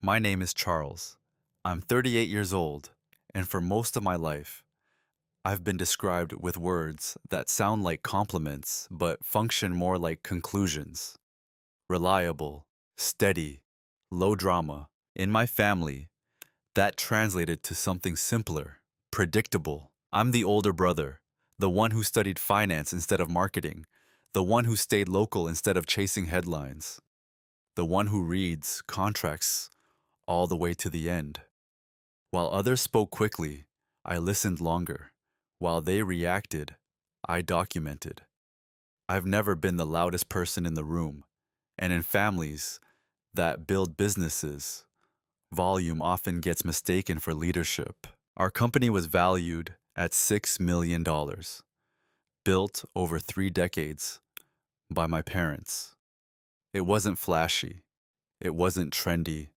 My name is Charles. I'm 38 years old, and for most of my life, I've been described with words that sound like compliments but function more like conclusions. Reliable, steady, low drama. In my family, that translated to something simpler, predictable. I'm the older brother, the one who studied finance instead of marketing, the one who stayed local instead of chasing headlines, the one who reads contracts all the way to the end. While others spoke quickly, I listened longer. While they reacted, I documented. I've never been the loudest person in the room, and in families that build businesses, volume often gets mistaken for leadership. Our company was valued at $6 million, built over 3 decades by my parents. It wasn't flashy, it wasn't trendy,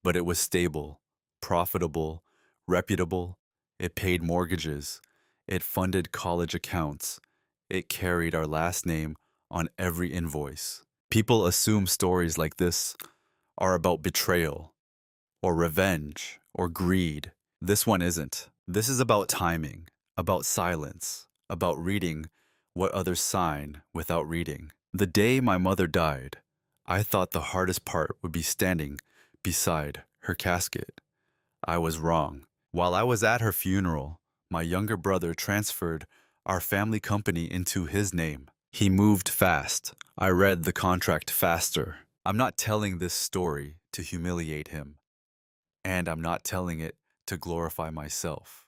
but it was stable, profitable, reputable. It paid mortgages. It funded college accounts. It carried our last name on every invoice. People assume stories like this are about betrayal or revenge or greed. This one isn't. This is about timing, about silence, about reading what others sign without reading. The day my mother died, I thought the hardest part would be standing beside her casket. I was wrong. While I was at her funeral, my younger brother transferred our family company into his name. He moved fast. I read the contract faster. I'm not telling this story to humiliate him, and I'm not telling it to glorify myself.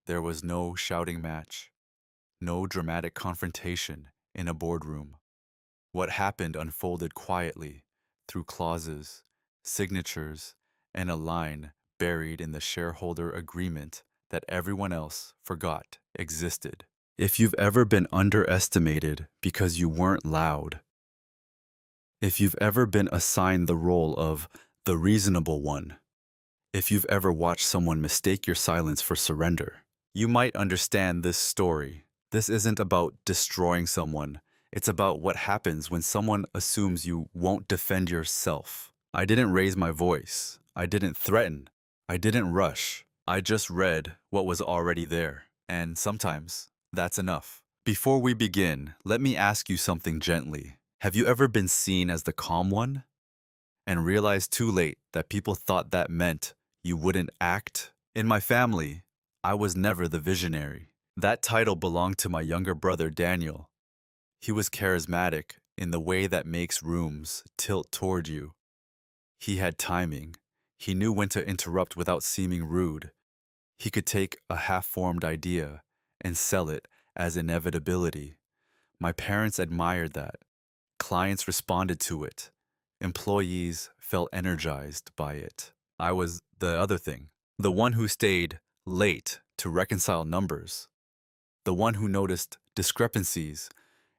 There was no shouting match, no dramatic confrontation in a boardroom. What happened unfolded quietly through clauses, signatures, and a line buried in the shareholder agreement that everyone else forgot existed. If you've ever been underestimated because you weren't loud, if you've ever been assigned the role of the reasonable one, if you've ever watched someone mistake your silence for surrender, you might understand this story. This isn't about destroying someone. It's about what happens when someone assumes you won't defend yourself. I didn't raise my voice. I didn't threaten. I didn't rush. I just read what was already there. And sometimes that's enough. Before we begin, let me ask you something gently. Have you ever been seen as the calm one and realized too late that people thought that meant you wouldn't act? In my family, I was never the visionary. That title belonged to my younger brother, Daniel. He was charismatic in the way that makes rooms tilt toward you. He had timing. He knew when to interrupt without seeming rude. He could take a half-formed idea and sell it as inevitability. My parents admired that. Clients responded to it. Employees felt energized by it. I was the other thing, the one who stayed late to reconcile numbers, the one who noticed discrepancies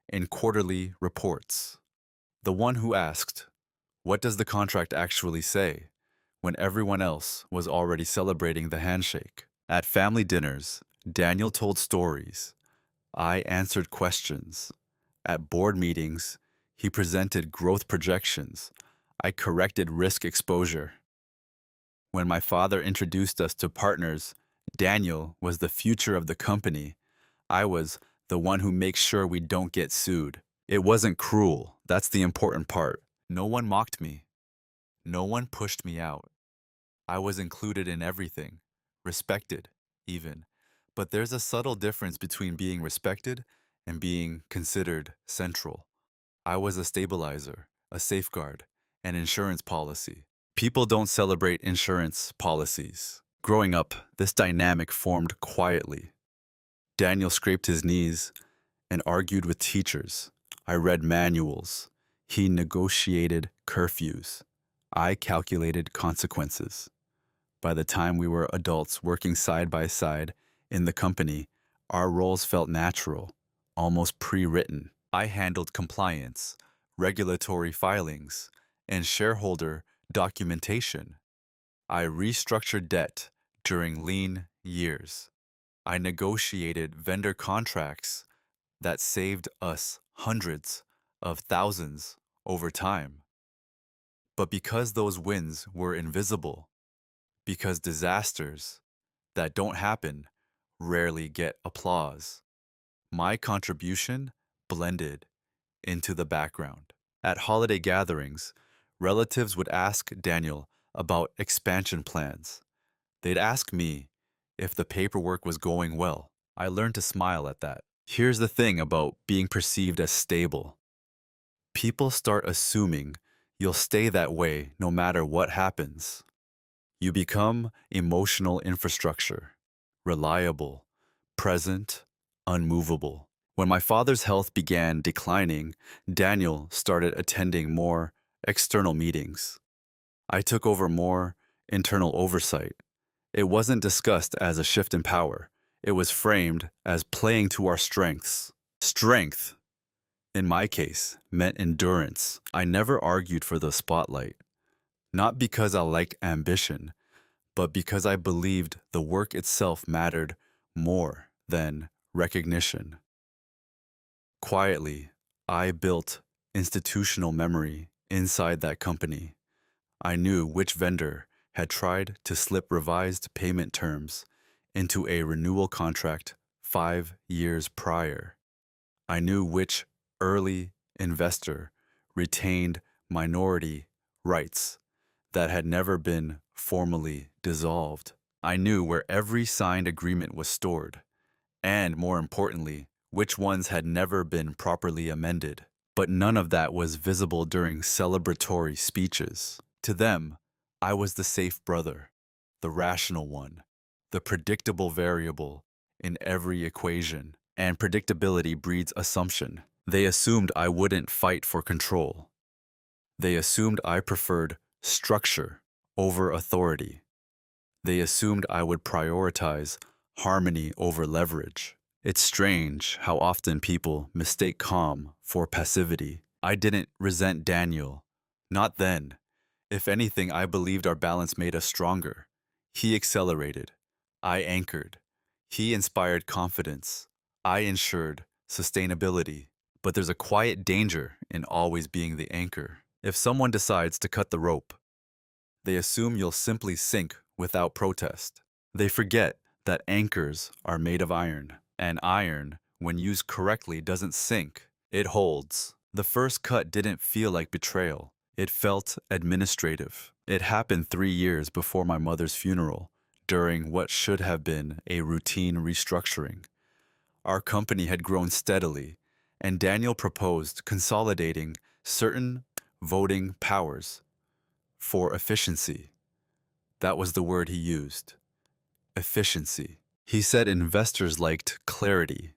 in quarterly reports, the one who asked, "What does the contract actually say?" when everyone else was already celebrating the handshake. At family dinners, Daniel told stories. I answered questions. At board meetings, he presented growth projections. I corrected risk exposure. When my father introduced us to partners, Daniel was the future of the company. I was the one who makes sure we don't get sued. It wasn't cruel. That's the important part. No one mocked me. No one pushed me out. I was included in everything, respected, even. But there's a subtle difference between being respected and being considered central. I was a stabilizer, a safeguard, an insurance policy. People don't celebrate insurance policies. Growing up, this dynamic formed quietly. Daniel scraped his knees and argued with teachers. I read manuals. He negotiated curfews. I calculated consequences. By the time we were adults working side by side in the company, our roles felt natural, almost pre-written. I handled compliance, regulatory filings, and shareholder documentation. I restructured debt during lean years. I negotiated vendor contracts that saved us hundreds of thousands over time. But because those wins were invisible, because disasters that don't happen rarely get applause, my contribution blended into the background. At holiday gatherings, relatives would ask Daniel about expansion plans. They'd ask me if the paperwork was going well. I learned to smile at that. Here's the thing about being perceived as stable. People start assuming you'll stay that way no matter what happens. You become emotional infrastructure, reliable, present, unmovable. When my father's health began declining, Daniel started attending more external meetings. I took over more internal oversight. It wasn't discussed as a shift in power. It was framed as playing to our strengths. Strength, in my case, meant endurance. I never argued for the spotlight, not because I liked ambition, but because I believed the work itself mattered more than recognition. Quietly, I built institutional memory inside that company. I knew which vendor had tried to slip revised payment terms into a renewal contract 5 years prior. I knew which early investor retained minority rights that had never been formally dissolved. I knew where every signed agreement was stored, and more importantly, which ones had never been properly amended. But none of that was visible during celebratory speeches. To them, I was the safe brother, the rational one, the predictable variable in every equation. And predictability breeds assumption. They assumed I wouldn't fight for control. They assumed I preferred structure over authority. They assumed I would prioritize harmony over leverage. It's strange how often people mistake calm for passivity. I didn't resent Daniel. Not then. If anything, I believed our balance made us stronger. He accelerated. I anchored. He inspired confidence. I ensured sustainability. But there's a quiet danger in always being the anchor. If someone decides to cut the rope, they assume you'll simply sink without protest. They forget that anchors are made of iron, and iron, when used correctly, doesn't sink, it holds. The first cut didn't feel like betrayal. It felt administrative. It happened 3 years before my mother's funeral, during what should have been a routine restructuring. Our company had grown steadily, and Daniel proposed consolidating certain voting powers for efficiency. That was the word he used. Efficiency. He said investors liked clarity.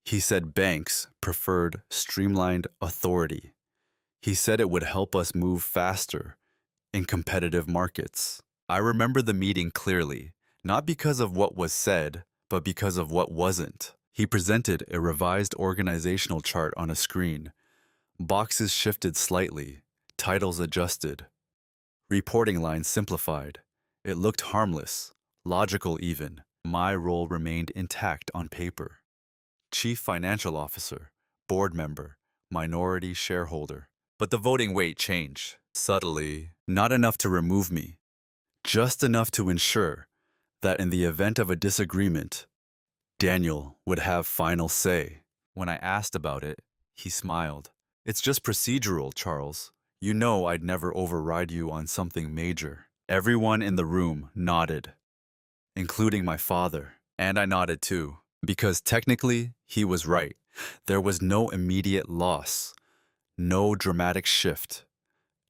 He said banks preferred streamlined authority. He said it would help us move faster in competitive markets. I remember the meeting clearly, not because of what was said, but because of what wasn't. He presented a revised organizational chart on a screen. Boxes shifted slightly, titles adjusted, reporting lines simplified. It looked harmless, logical even. My role remained intact on paper. Chief Financial Officer, board member, minority shareholder. But the voting weight changed, subtly, not enough to remove me, just enough to ensure that in the event of a disagreement, Daniel would have final say. When I asked about it, he smiled. It's just procedural, Charles. You know I'd never override you on something major. Everyone in the room nodded, including my father, and I nodded too, because technically he was right. There was no immediate loss, no dramatic shift,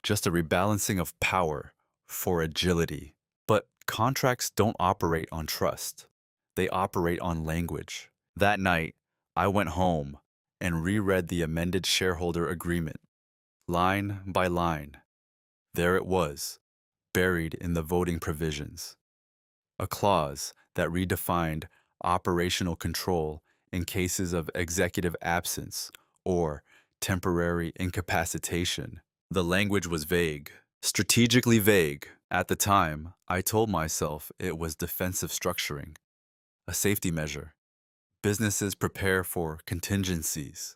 just a rebalancing of power for agility. But contracts don't operate on trust. They operate on language. That night, I went home and reread the amended shareholder agreement, line by line. There it was, buried in the voting provisions. A clause that redefined operational control in cases of executive absence or temporary incapacitation. The language was vague, strategically vague. At the time, I told myself it was defensive structuring, a safety measure. Businesses prepare for contingencies.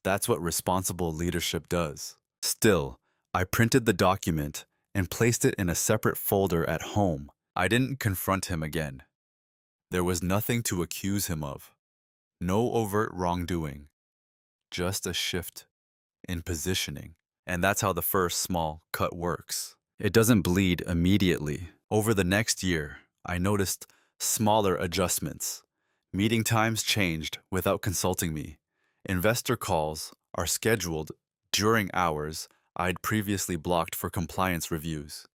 That's what responsible leadership does. Still, I printed the document and placed it in a separate folder at home. I didn't confront him again. There was nothing to accuse him of. No overt wrongdoing. Just a shift in positioning. And that's how the first small cut works. It doesn't bleed immediately. Over the next year, I noticed smaller adjustments. Meeting times changed without consulting me. Investor calls are scheduled during hours I'd previously blocked for compliance reviews.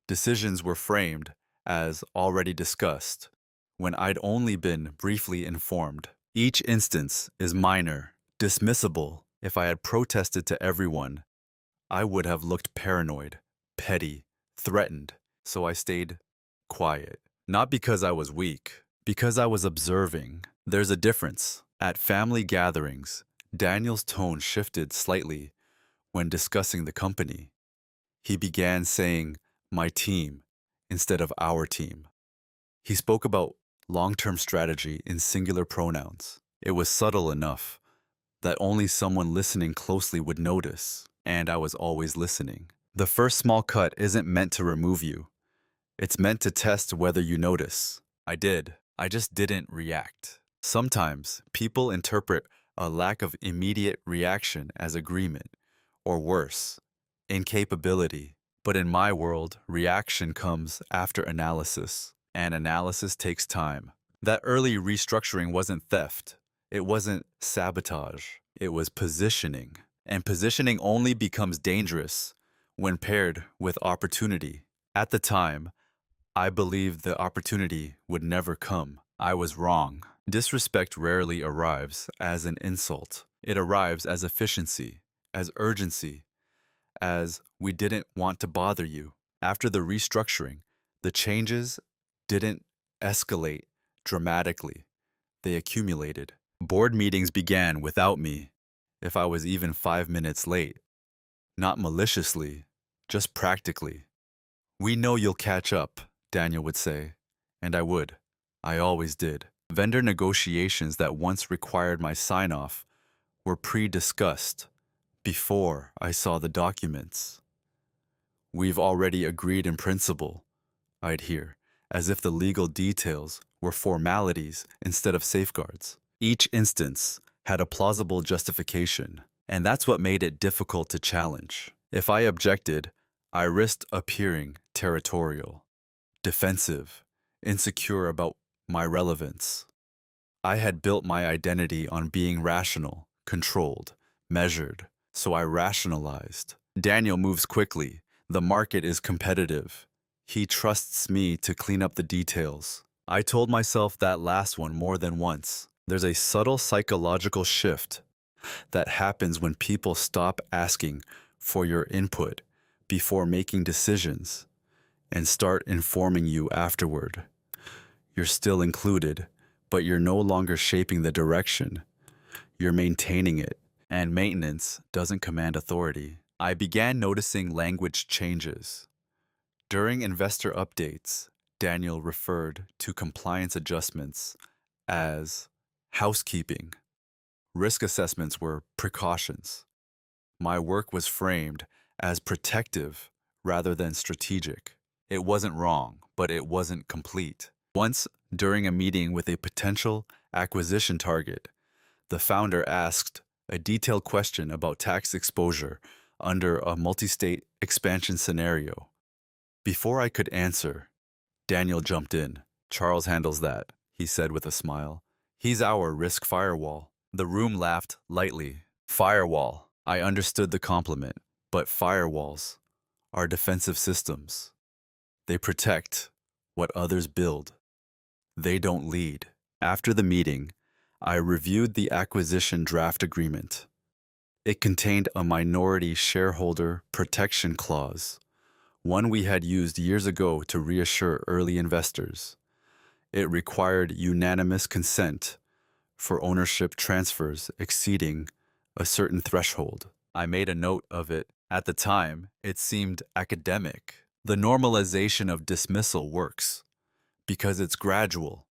Decisions were framed as already discussed when I'd only been briefly informed. Each instance is minor, dismissible. If I had protested to everyone, I would have looked paranoid, petty, threatened, so I stayed quiet. Not because I was weak, because I was observing. There's a difference. At family gatherings, Daniel's tone shifted slightly when discussing the company. He began saying, "my team," instead of "our team." He spoke about long-term strategy in singular pronouns. It was subtle enough that only someone listening closely would notice, and I was always listening. The first small cut isn't meant to remove you. It's meant to test whether you notice. I did. I just didn't react. Sometimes people interpret a lack of immediate reaction as agreement, or worse, incapability. But in my world, reaction comes after analysis, and analysis takes time. That early restructuring wasn't theft. It wasn't sabotage. It was positioning. And positioning only becomes dangerous when paired with opportunity. At the time, I believed the opportunity would never come. I was wrong. Disrespect rarely arrives as an insult. It arrives as efficiency, as urgency, as "we didn't want to bother you." After the restructuring, the changes didn't escalate dramatically. They accumulated. Board meetings began without me, if I was even 5 minutes late. Not maliciously, just practically. "We know you'll catch up," Daniel would say, and I would. I always did. Vendor negotiations that once required my sign-off were pre-discussed before I saw the documents. "We've already agreed in principle," I'd hear, as if the legal details were formalities instead of safeguards. Each instance had a plausible justification, and that's what made it difficult to challenge. If I objected, I risked appearing territorial, defensive, insecure about my relevance. I had built my identity on being rational, controlled, measured, so I rationalized. Daniel moves quickly. The market is competitive. He trusts me to clean up the details. I told myself that last one more than once. There's a subtle psychological shift that happens when people stop asking for your input before making decisions and start informing you afterward. You're still included, but you're no longer shaping the direction. You're maintaining it, and maintenance doesn't command authority. I began noticing language changes. During investor updates, Daniel referred to compliance adjustments as housekeeping. Risk assessments were precautions. My work was framed as protective rather than strategic. It wasn't wrong, but it wasn't complete. Once, during a meeting with a potential acquisition target, the founder asked a detailed question about tax exposure under a multi-state expansion scenario. Before I could answer, Daniel jumped in. "Charles handles that," he said with a smile. "He's our risk firewall." The room laughed lightly. Firewall. I understood the compliment, but firewalls are defensive systems. They protect what others build. They don't lead. After the meeting, I reviewed the acquisition draft agreement. It contained a minority shareholder protection clause, one we had used years ago to reassure early investors. It required unanimous consent for ownership transfers exceeding a certain threshold. I made a note of it. At the time, it seemed academic. The normalization of dismissal works because it's gradual.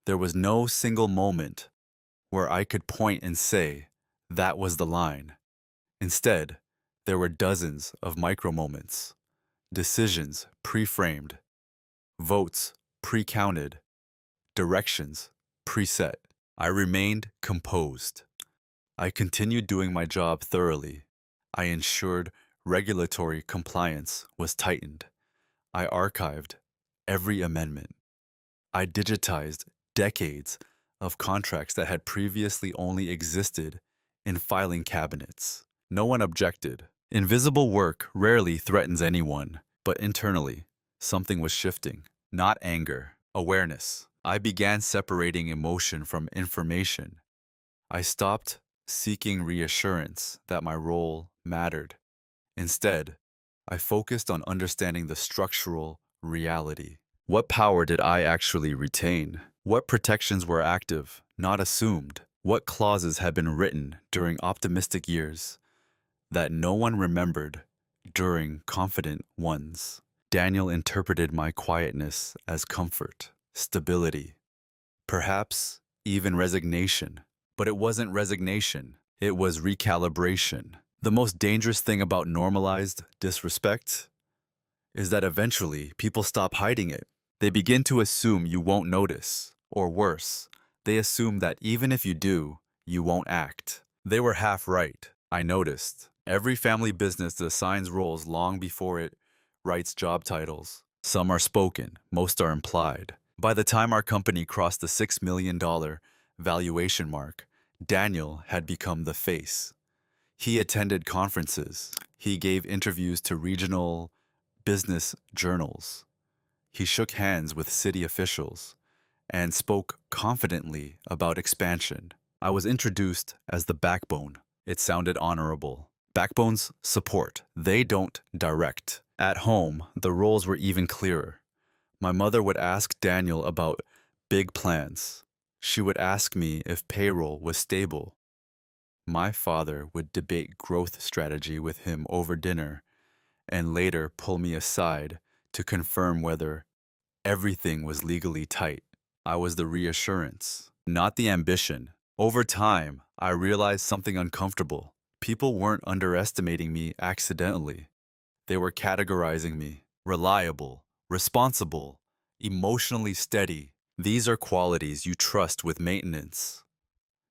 There was no single moment where I could point and say, "that was the line." Instead, There were dozens of micro moments, decisions pre-framed, votes pre-counted, directions preset. I remained composed. I continued doing my job thoroughly. I ensured regulatory compliance was tightened. I archived every amendment. I digitized decades of contracts that had previously only existed in filing cabinets. No one objected. Invisible work rarely threatens anyone, but internally, something was shifting. Not anger, awareness. I began separating emotion from information. I stopped seeking reassurance that my role mattered. Instead, I focused on understanding the structural reality. What power did I actually retain? What protections were active, not assumed? What clauses had been written during optimistic years that no one remembered during confident ones? Daniel interpreted my quietness as comfort, stability, perhaps even resignation. But it wasn't resignation, it was recalibration. The most dangerous thing about normalized disrespect is that eventually people stop hiding it. They begin to assume you won't notice, or worse, they assume that even if you do, you won't act. They were half right, I noticed. Every family business assigns roles long before it writes job titles. Some are spoken, most are implied. By the time our company crossed the $6 million valuation mark, Daniel had become the face. He attended conferences. He gave interviews to regional business journals. He shook hands with city officials and spoke confidently about expansion. I was introduced as the backbone. It sounded honorable. Backbones support. They don't direct. At home, the roles were even clearer. My mother would ask Daniel about big plans. She would ask me if payroll was stable. My father would debate growth strategy with him over dinner and later pull me aside to confirm whether everything was legally tight. I was the reassurance, not the ambition. Over time, I realized something uncomfortable. People weren't underestimating me accidentally. They were categorizing me reliable, responsible, emotionally steady. These are qualities you trust with maintenance,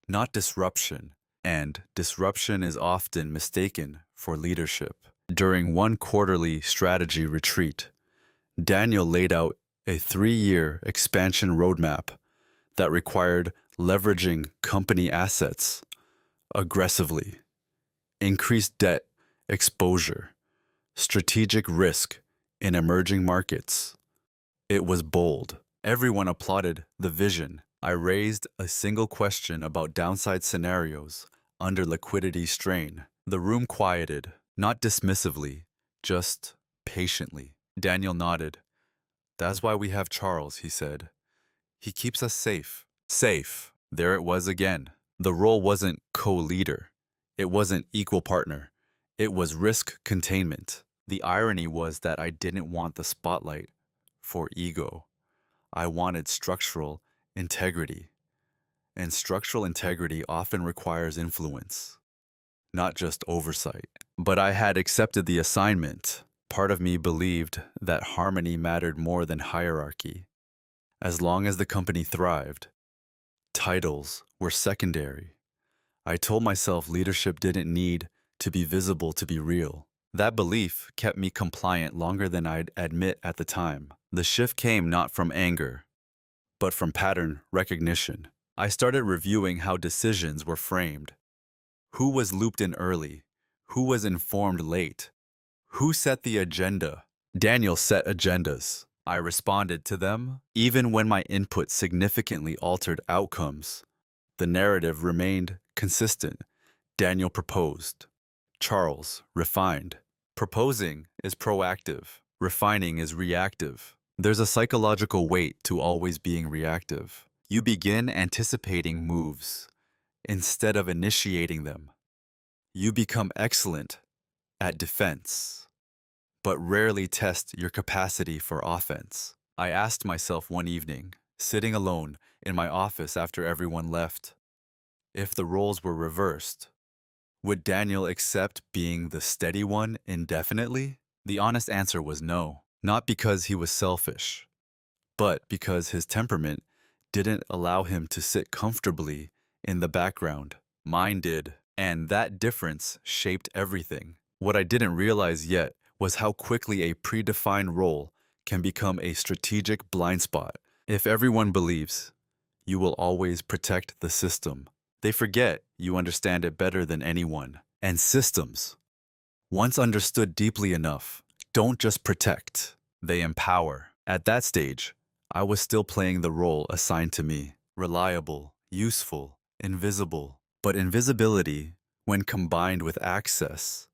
not disruption. And disruption is often mistaken for leadership. During one quarterly strategy retreat, Daniel laid out a 3-year expansion roadmap that required leveraging company assets aggressively, increased debt exposure, strategic risk in emerging markets. It was bold. Everyone applauded the vision. I raised a single question about downside scenarios under liquidity strain. The room quieted, not dismissively, just patiently. Daniel nodded. That's why we have Charles, he said. He keeps us safe. Safe. There it was again. The role wasn't co-leader. It wasn't equal partner. It was risk containment. The irony was that I didn't want the spotlight for ego. I wanted structural integrity. And structural integrity often requires influence, not just oversight. But I had accepted the assignment. Part of me believed that harmony mattered more than hierarchy. As long as the company thrived, titles were secondary. I told myself leadership didn't need to be visible to be real. That belief kept me compliant longer than I'd admit at the time. The shift came not from anger, but from pattern recognition. I started reviewing how decisions were framed. Who was looped in early? Who was informed late? Who set the agenda? Daniel set agendas. I responded to them, even when my input significantly altered outcomes. The narrative remained consistent. Daniel proposed. Charles refined. Proposing is proactive. Refining is reactive. There's a psychological weight to always being reactive. You begin anticipating moves instead of initiating them. You become excellent at defense, but rarely test your capacity for offense. I asked myself one evening, sitting alone in my office after everyone left, if the roles were reversed, Would Daniel accept being the steady one indefinitely? The honest answer was no. Not because he was selfish, but because his temperament didn't allow him to sit comfortably in the background. Mine did, and that difference shaped everything. What I didn't realize yet was how quickly a predefined role can become a strategic blind spot. If everyone believes you will always protect the system, they forget you understand it better than anyone. And systems, once understood deeply enough, don't just protect, they empower. At that stage, I was still playing the role assigned to me: reliable, useful, invisible. But invisibility, when combined with access,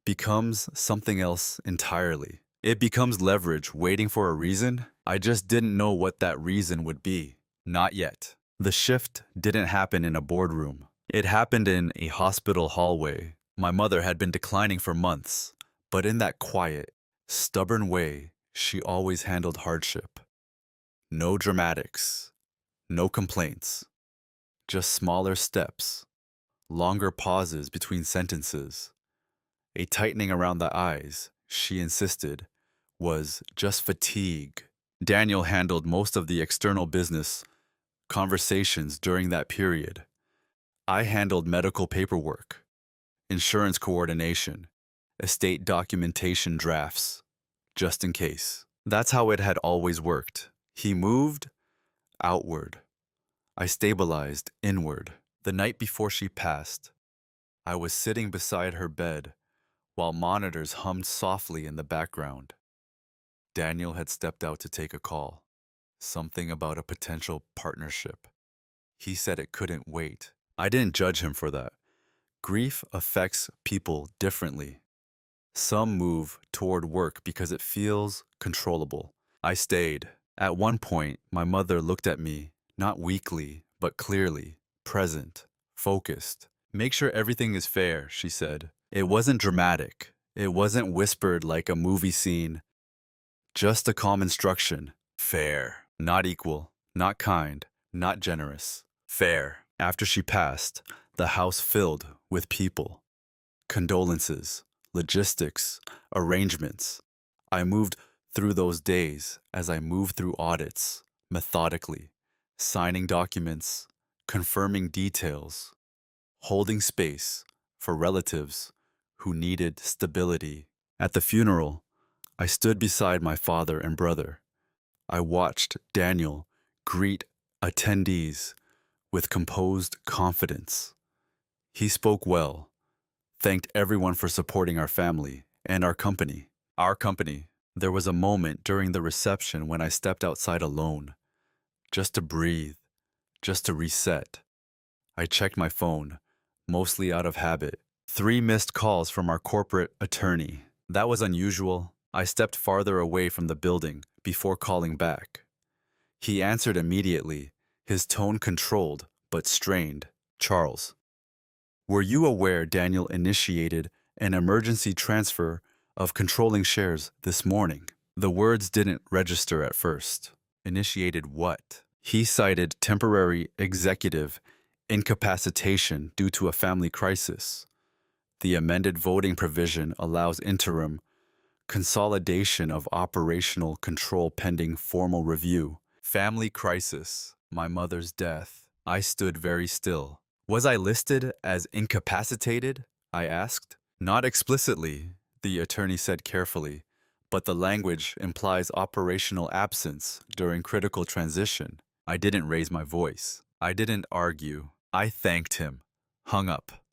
becomes something else entirely. It becomes leverage waiting for a reason. I just didn't know what that reason would be. Not yet. The shift didn't happen in a boardroom. It happened in a hospital hallway. My mother had been declining for months, but in that quiet, stubborn way she always handled hardship. No dramatics, no complaints, just smaller steps, longer pauses between sentences, a tightening around the eyes, she insisted, was just fatigue. Daniel handled most of the external business conversations during that period. I handled medical paperwork, insurance coordination, estate documentation drafts, just in case. That's how it had always worked. He moved outward. I stabilized inward. The night before she passed, I was sitting beside her bed while monitors hummed softly in the background. Daniel had stepped out to take a call. Something about a potential partnership. He said it couldn't wait. I didn't judge him for that. Grief affects people differently. Some move toward work because it feels controllable. I stayed. At one point, my mother looked at me, not weakly, but clearly, present, focused. "Make sure everything is fair," she said. It wasn't dramatic. It wasn't whispered like a movie scene. Just a calm instruction. Fair. Not equal. Not kind. Not generous. Fair. After she passed, the house filled with people. Condolences, logistics, arrangements. I moved through those days as I moved through audits, methodically, signing documents, confirming details, holding space for relatives who needed stability. At the funeral, I stood beside my father and brother. I watched Daniel greet attendees with composed confidence. He spoke well, thanked everyone for supporting our family and our company. Our company. There was a moment during the reception when I stepped outside alone, just to breathe, just to reset. I checked my phone, mostly out of habit. 3 missed calls from our corporate attorney. That was unusual. I stepped farther away from the building before calling back. He answered immediately, his tone controlled but strained. "Charles, were you aware Daniel initiated an emergency transfer of controlling shares this morning?" The words didn't register at first. Initiated what? He cited temporary executive incapacitation due to a family crisis. The amended voting provision allows interim consolidation of operational control pending formal review. Family crisis. My mother's death. I stood very still. Was I listed as incapacitated? I asked. Not explicitly, the attorney said carefully, but the language implies operational absence during critical transition. I didn't raise my voice. I didn't argue. I thanked him, hung up,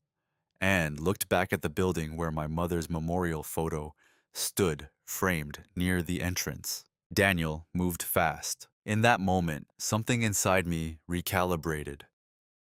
and looked back at the building where my mother's memorial photo stood framed near the entrance. Daniel moved fast. In that moment, something inside me recalibrated.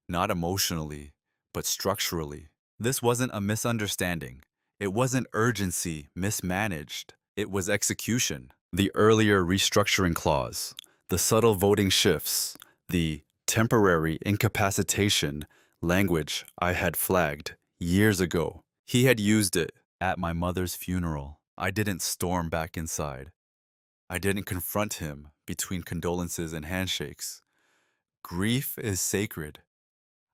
Not emotionally, but structurally. This wasn't a misunderstanding. It wasn't urgency mismanaged. It was execution. The earlier restructuring clause, the subtle voting shifts, the temporary incapacitation language I had flagged years ago. He had used it at my mother's funeral. I didn't storm back inside. I didn't confront him between condolences and handshakes. Grief is sacred.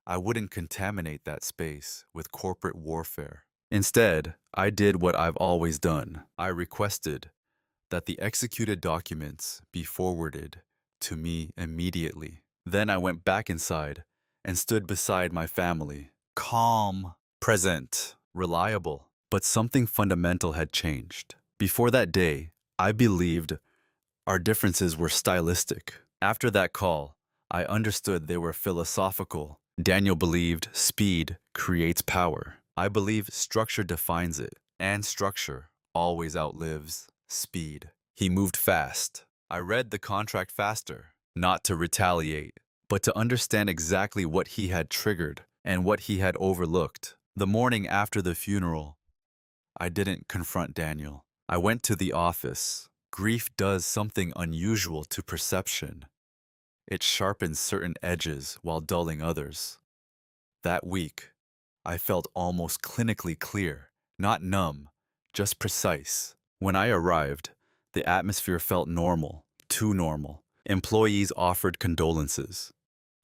I wouldn't contaminate that space with corporate warfare. Instead, I did what I've always done. I requested that the executed documents be forwarded to me immediately. Then I went back inside and stood beside my family, calm, present, reliable. But something fundamental had changed. Before that day, I believed our differences were stylistic. After that call, I understood they were philosophical. Daniel believed speed creates power. I believe structure defines it, and structure always outlives speed. He moved fast. I read the contract faster, not to retaliate, but to understand exactly what he had triggered and what he had overlooked. The morning after the funeral, I didn't confront Daniel. I went to the office. Grief does something unusual to perception. It sharpens certain edges while dulling others. That week, I felt almost clinically clear, not numb, just precise. When I arrived, the atmosphere felt normal, too normal. Employees offered condolences.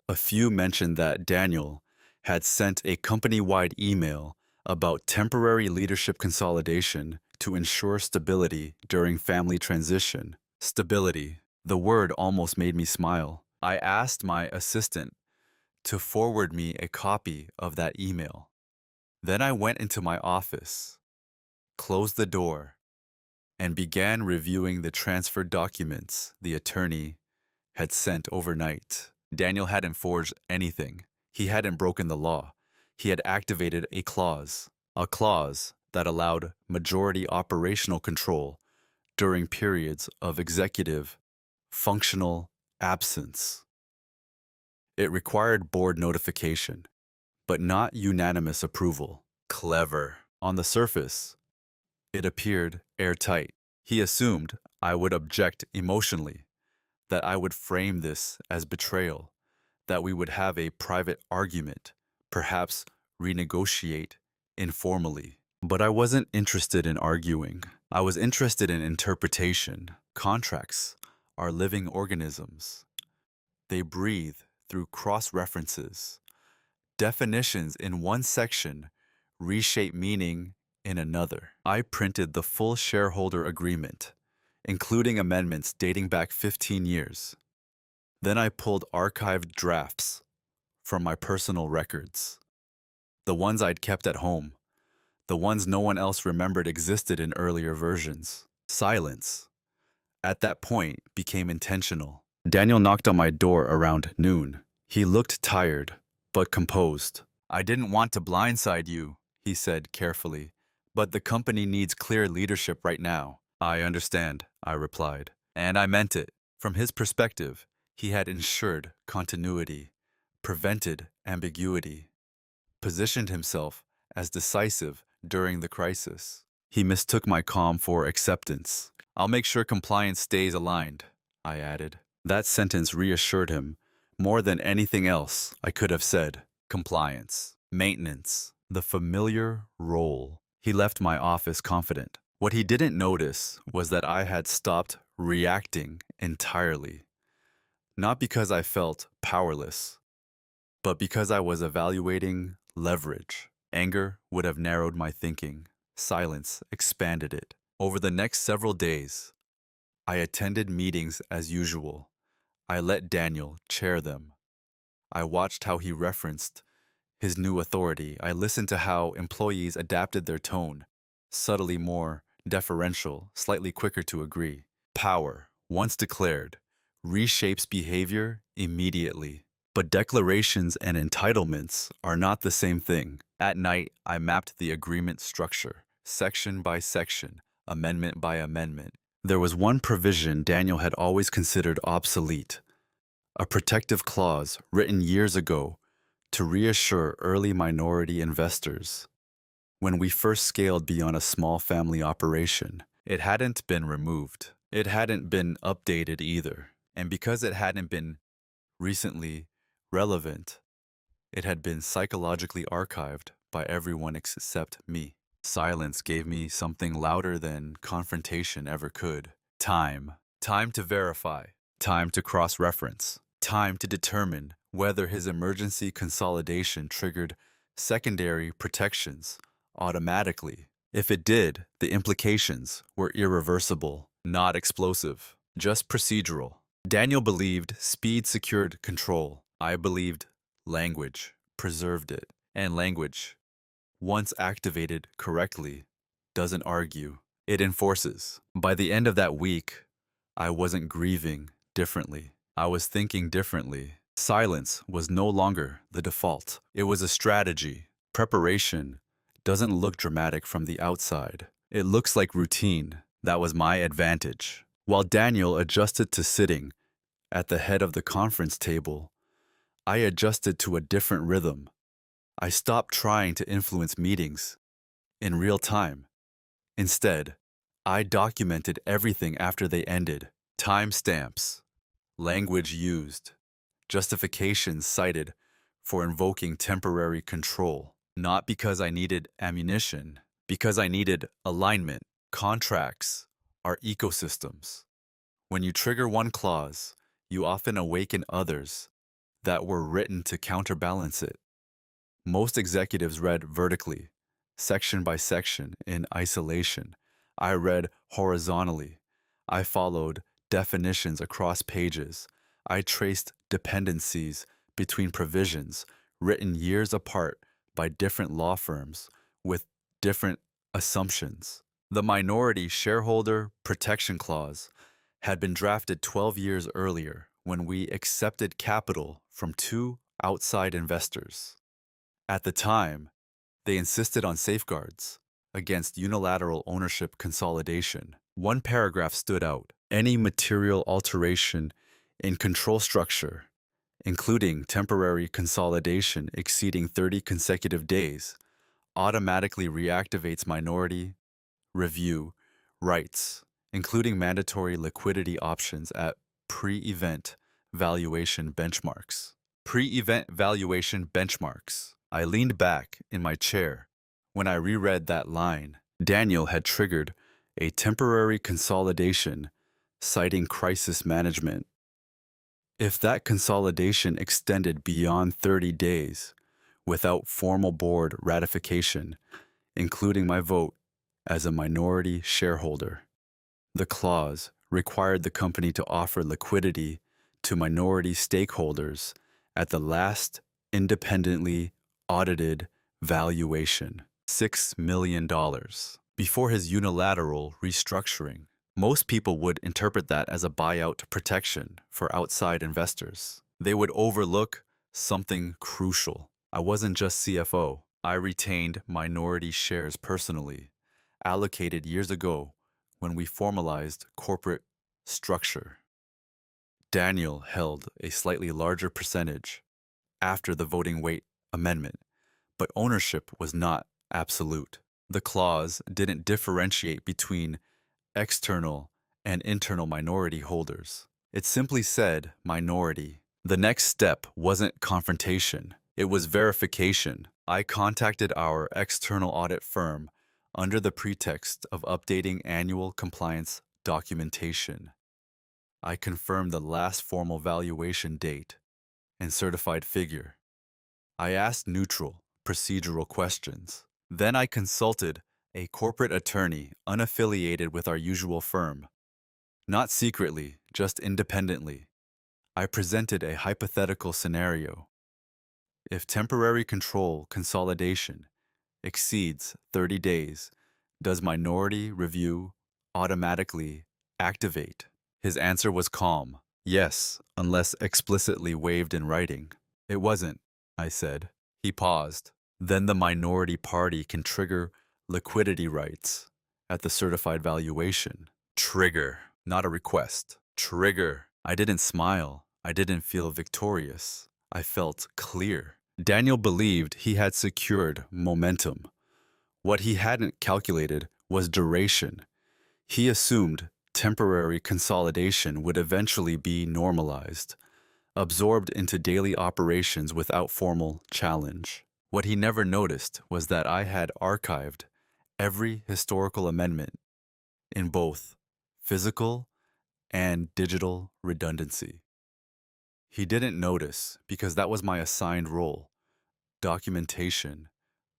A few mentioned that Daniel had sent a company-wide email about temporary leadership consolidation to ensure stability during family transition. Stability. The word almost made me smile. I asked my assistant to forward me a copy of that email. Then I went into my office, closed the door, and began reviewing the transfer documents the attorney had sent overnight. Daniel hadn't forged anything. He hadn't broken the law. He had activated a clause that allowed majority operational control during periods of executive functional absence. It required board notification, but not unanimous approval. Clever. On the surface, it appeared airtight. He assumed I would object emotionally, that I would frame this as betrayal, that we would have a private argument, perhaps renegotiate informally. But I wasn't interested in arguing. I was interested in interpretation. Contracts are living organisms. They breathe through cross-references. Definitions in one section reshape meaning in another. I printed the full shareholder agreement, including amendments dating back 15 years. Then I pulled archived drafts from my personal records, the ones I'd kept at home, the ones no one else remembered existed in earlier versions. Silence, at that point, became intentional. Daniel knocked on my door around noon. He looked tired, but composed. "I didn't want to blindside you," he said carefully, "but the company needs clear leadership right now." "I understand," I replied, and I meant it. From his perspective, he had ensured continuity, prevented ambiguity, positioned himself as decisive during the crisis. He mistook my calm for acceptance. "I'll make sure compliance stays aligned," I added. That sentence reassured him more than anything else I could have said. Compliance, maintenance, the familiar role. He left my office confident. What he didn't notice was that I had stopped reacting entirely. Not because I felt powerless, but because I was evaluating leverage. Anger would have narrowed my thinking. Silence expanded it. Over the next several days, I attended meetings as usual. I let Daniel chair them. I watched how he referenced his new authority. I listened to how employees adapted their tone, subtly more deferential, slightly quicker to agree. Power, once declared, reshapes behavior immediately. But declarations and entitlements are not the same thing. At night, I mapped the agreement structure, section by section, amendment by amendment. There was one provision Daniel had always considered obsolete, a protective clause written years ago to reassure early minority investors. When we first scaled beyond a small family operation, it hadn't been removed. It hadn't been updated either. And because it hadn't been recently relevant, it had been psychologically archived by everyone except me. Silence gave me something louder than confrontation ever could. Time. Time to verify. Time to cross-reference. Time to determine whether his emergency consolidation triggered secondary protections automatically. If it did, the implications were irreversible, not explosive, just procedural. Daniel believed speed secured control. I believed language preserved it. And language, once activated correctly, doesn't argue, it enforces. By the end of that week, I wasn't grieving differently. I was thinking differently. Silence was no longer the default. It was a strategy. Preparation doesn't look dramatic from the outside. It looks like routine. That was my advantage. While Daniel adjusted to sitting at the head of the conference table, I adjusted to a different rhythm. I stopped trying to influence meetings in real time. Instead, I documented everything after they ended. Timestamps, language used, justifications cited for invoking temporary control. Not because I needed ammunition, because I needed alignment. Contracts are ecosystems. When you trigger one clause, you often awaken others that were written to counterbalance it. Most executives read vertically, section by section, in isolation. I read horizontally. I followed definitions across pages. I traced dependencies between provisions written years apart by different law firms with different assumptions. The Minority Shareholder Protection Clause had been drafted 12 years earlier when we accepted capital from two outside investors. At the time, they insisted on safeguards against unilateral ownership consolidation. One paragraph stood out. Any material alteration in control structure, including temporary consolidation exceeding 30 consecutive days, automatically reactivates minority review rights, including mandatory liquidity options at pre-event valuation benchmarks. Pre-event valuation benchmarks. I leaned back in my chair when I reread that line. Daniel had triggered a temporary consolidation, citing crisis management. If that consolidation extended beyond 30 days without formal board ratification, including my vote as a minority shareholder, the clause required the company to offer liquidity to minority stakeholders at the last independently audited valuation, $6 million, before his unilateral restructuring. Most people would interpret that as a buyout protection for outside investors. They would overlook something crucial. I wasn't just CFO. I retained minority shares personally, allocated years ago when we formalized corporate structure. Daniel held a slightly larger percentage after the voting weight amendment, but ownership was not absolute. The clause didn't differentiate between external and internal minority holders. It simply said minority. The next step wasn't confrontation, it was verification. I contacted our external audit firm under the pretext of updating annual compliance documentation. I confirmed the last formal valuation date and certified figure. I asked neutral, procedural questions. Then I consulted a corporate attorney unaffiliated with our usual firm. Not secretly, just independently. I presented a hypothetical scenario. If temporary control consolidation exceeds 30 days, does minority review automatically activate? His answer was calm. Yes, unless explicitly waived in writing. It wasn't, I said. He paused. Then the minority party can trigger liquidity rights at the certified valuation. Trigger, not a request. Trigger. I didn't smile. I didn't feel victorious. I felt clear. Daniel believed he had secured momentum. What he hadn't calculated was duration. He assumed temporary consolidation would eventually be normalized, absorbed into daily operations without formal challenge. What he never noticed was that I had archived every historical amendment in both physical and digital redundancy. He didn't notice because that was my assigned role: documentation,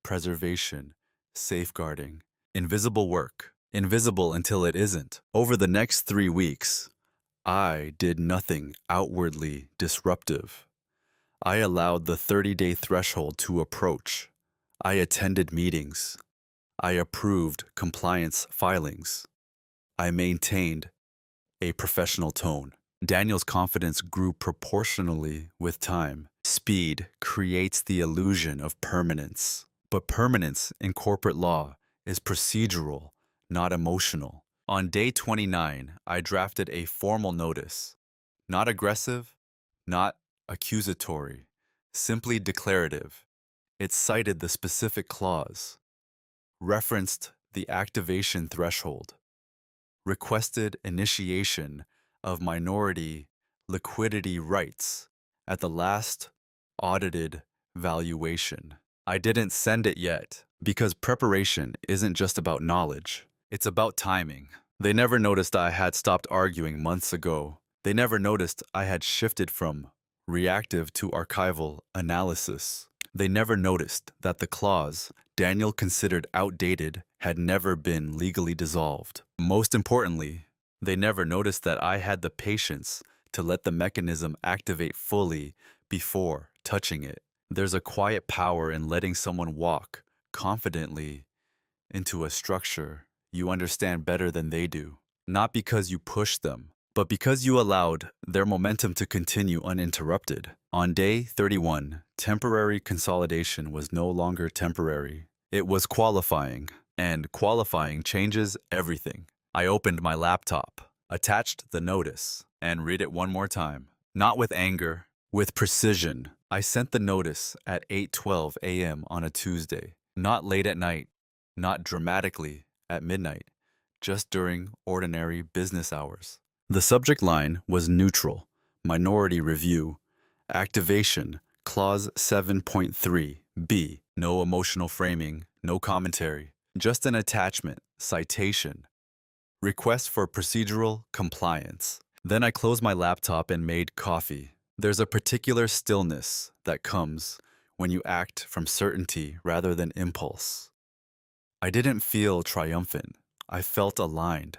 preservation, safeguarding. Invisible work. Invisible until it isn't. Over the next 3 weeks, I did nothing outwardly disruptive. I allowed the 30-day threshold to approach. I attended meetings. I approved compliance filings. I maintained a professional tone. Daniel's confidence grew proportionally with time. Speed creates the illusion of permanence. But permanence in corporate law is procedural, not emotional. On day 29, I drafted a formal notice. Not aggressive, not accusatory, simply declarative. It cited the specific clause, referenced the activation threshold, requested initiation of minority liquidity rights at the last audited valuation. I didn't send it yet because preparation isn't just about knowledge, it's about timing. They never noticed I had stopped arguing months ago. They never noticed I had shifted from reactive to archival analysis. They never noticed that the clause Daniel considered outdated had never been legally dissolved. Most importantly, they never noticed that I had the patience to let the mechanism activate fully before touching it. There's a quiet power in letting someone walk confidently into a structure you understand better than they do. Not because you pushed them, but because you allowed their momentum to continue uninterrupted. On day 31, temporary consolidation was no longer temporary. It was qualifying, and qualifying changes everything. I opened my laptop, attached the notice, and read it one more time. Not with anger, with precision. I sent the notice at 8:12 a.m. on a Tuesday. Not late at night, not dramatically at midnight, just during ordinary business hours. The subject line was neutral: minority review, activation, clause 7.3b. No emotional framing, no commentary, just an attachment, citation, request for procedural compliance. Then I closed my laptop and made coffee. There's a particular stillness that comes when you act from certainty rather than impulse. I didn't feel triumphant. I felt aligned.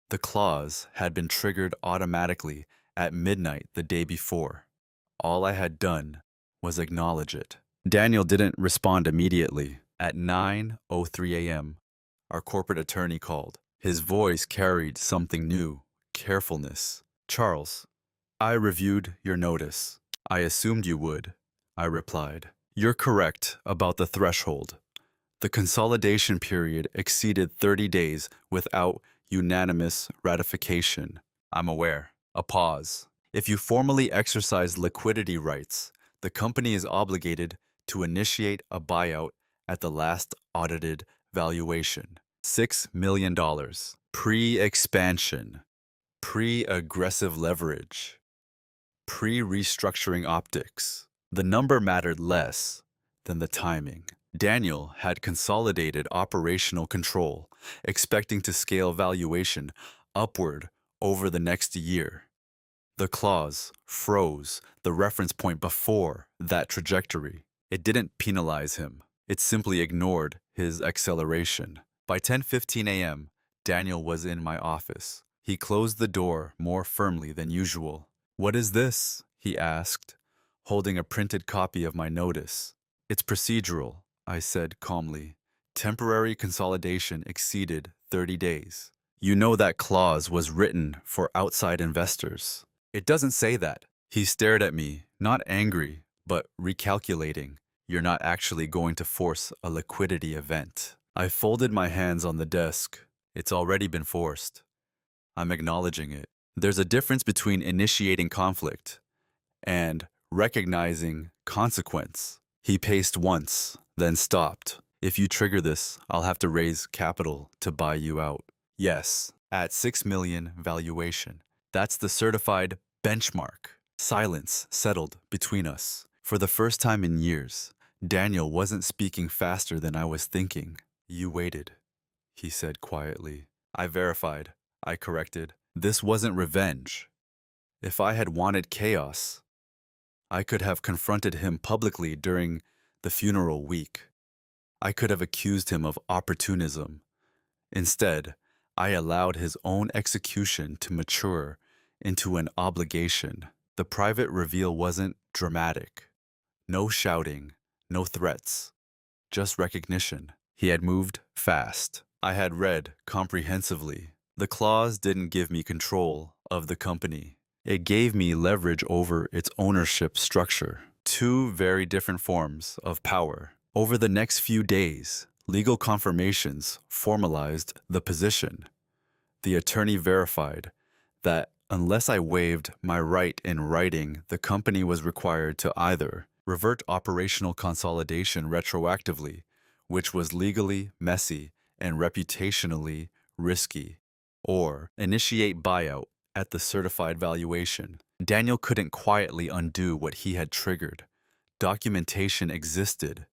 The clause had been triggered automatically at midnight the day before. All I had done was acknowledge it. Daniel didn't respond immediately. At 9:03 a.m., our corporate attorney called. His voice carried something new: carefulness. "Charles, I reviewed your notice. I assumed you would," I replied. "You're correct about the threshold. The consolidation period exceeded 30 days without unanimous ratification." "I'm aware." A pause. "If you formally exercise liquidity rights, the company is obligated to initiate a buyout at the last audited valuation. $6 million. Pre-expansion. Pre-aggressive leverage. Pre-restructuring optics." The number mattered less than the timing. Daniel had consolidated operational control, expecting to scale valuation upward over the next year. The clause froze the reference point before that trajectory. It didn't penalize him. It simply ignored his acceleration. By 10:15 a.m., Daniel was in my office. He closed the door more firmly than usual. "What is this?" he asked, holding a printed copy of my notice. "It's procedural," I said calmly. "Temporary consolidation exceeded 30 days. You know that clause was written for outside investors." "It doesn't say that." He stared at me, not angry, but recalculating. "You're not actually going to force a liquidity event." I folded my hands on the desk. "It's already been forced. I'm acknowledging it. There's a difference between initiating conflict and recognizing consequence." He paced once, then stopped. "If you trigger this, I'll have to raise capital to buy you out." "Yes, at 6 million valuation. That's the certified benchmark." Silence settled between us. For the first time in years, Daniel wasn't speaking faster than I was thinking. "You waited," he said quietly. "I verified," I corrected. "This wasn't revenge. If I had wanted chaos, I could have confronted him publicly during the funeral week. I could have accused him of opportunism. Instead, I allowed his own execution to mature into an obligation. The private reveal wasn't dramatic. No shouting, no threats, just recognition. He had moved fast. I had read comprehensively. The clause didn't give me control of the company. It gave me leverage over its ownership structure. Two very different forms of power. Over the next few days, legal confirmations formalized the position. The attorney verified that unless I waived my right in writing, the company was required to either revert operational consolidation retroactively, which was legally messy and reputationally risky, or initiate buyout at the certified valuation. Daniel couldn't quietly undo what he had triggered. Documentation existed.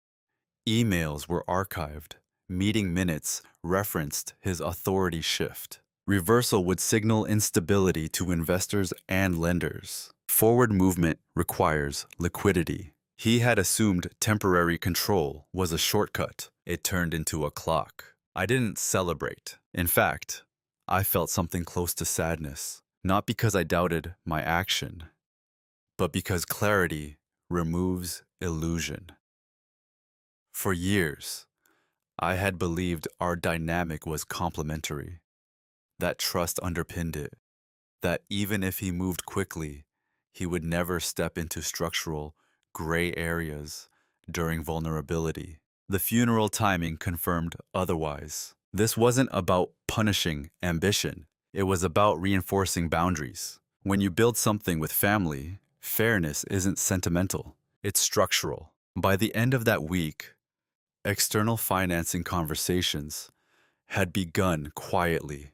Emails were archived. Meeting minutes referenced his authority shift. Reversal would signal instability to investors and lenders. Forward movement requires liquidity. He had assumed temporary control was a shortcut. It turned into a clock. I didn't celebrate. In fact, I felt something close to sadness, not because I doubted my action, but because clarity removes illusion. For years, I had believed our dynamic was complementary, that trust underpinned it, that even if he moved quickly, he would never step into structural gray areas during vulnerability. The funeral timing confirmed otherwise. This wasn't about punishing ambition. It was about reinforcing boundaries. When you build something with family, fairness isn't sentimental. It's structural. By the end of that week, external financing conversations had begun quietly.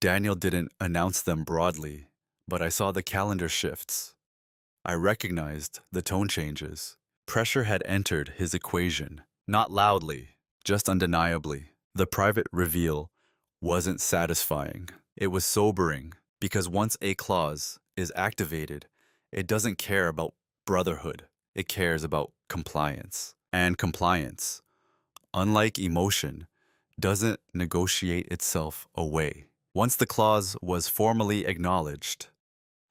Daniel didn't announce them broadly, but I saw the calendar shifts. I recognized the tone changes. Pressure had entered his equation, not loudly, just undeniably. The private reveal wasn't satisfying. It was sobering, because once a clause is activated, it doesn't care about brotherhood. It cares about compliance. And compliance, unlike emotion, doesn't negotiate itself away. Once the clause was formally acknowledged,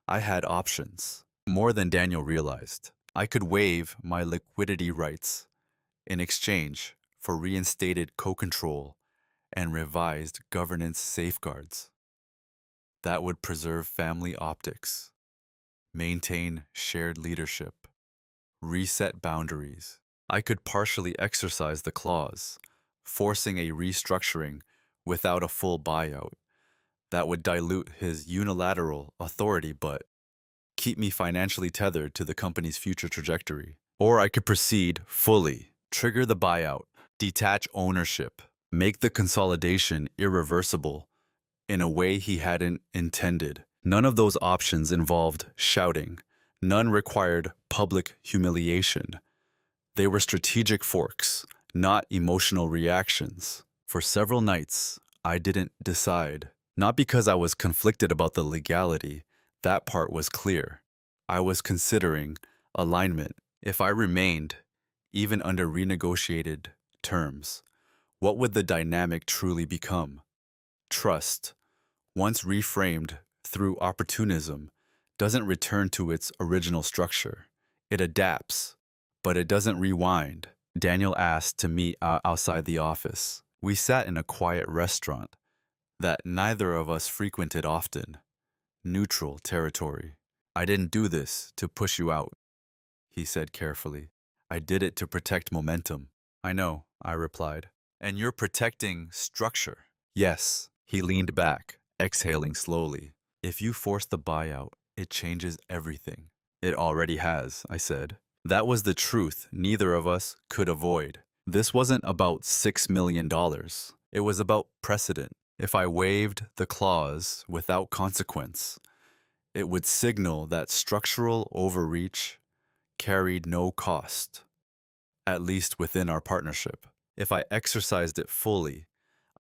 I had options, more than Daniel realized. I could waive my liquidity rights in exchange for reinstated co-control and revised governance safeguards that would preserve family optics, maintain shared leadership, reset boundaries. I could partially exercise the clause, forcing a restructuring without a full buyout that would dilute his unilateral authority but keep me financially tethered to the company's future trajectory. Or I could proceed fully, trigger the buyout, detach ownership, make the consolidation irreversible in a way he hadn't intended. None of those options involved shouting. None required public humiliation. They were strategic forks, not emotional reactions. For several nights, I didn't decide. Not because I was conflicted about the legality, that part was clear. I was considering alignment. If I remained, even under renegotiated terms, what would the dynamic truly become? Trust, once reframed through opportunism, doesn't return to its original structure. It adapts, but it doesn't rewind. Daniel asked to meet outside the office. We sat in a quiet restaurant that neither of us frequented often, neutral territory. I didn't do this to push you out, he said carefully. I did it to protect momentum. I know, I replied. And you're protecting structure. Yes, he leaned back, exhaling slowly. If you force the buyout, it changes everything. It already has, I said. That was the truth neither of us could avoid. This wasn't about $6 million. It was about precedent. If I waived the clause without consequence, it would signal that structural overreach carried no cost, at least within our partnership. If I exercised it fully,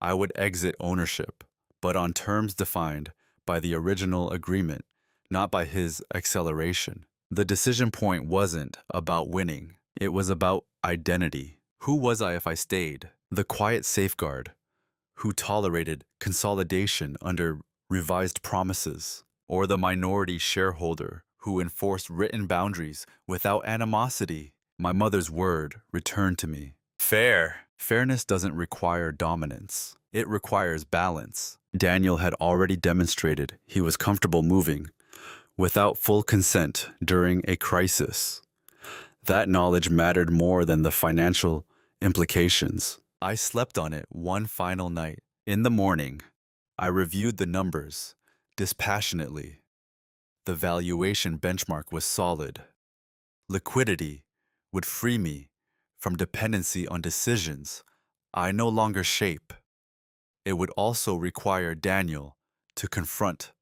I would exit ownership, but on terms defined by the original agreement, not by his acceleration. The decision point wasn't about winning. It was about identity. Who was I if I stayed? The quiet safeguard, who tolerated consolidation under revised promises, or the minority shareholder who enforced written boundaries without animosity. My mother's word returned to me. Fair. Fairness doesn't require dominance. It requires balance. Daniel had already demonstrated he was comfortable moving without full consent during a crisis. That knowledge mattered more than the financial implications. I slept on it one final night. In the morning, I reviewed the numbers dispassionately. The valuation benchmark was solid. Liquidity would free me from dependency on decisions I no longer shape. It would also require Daniel to confront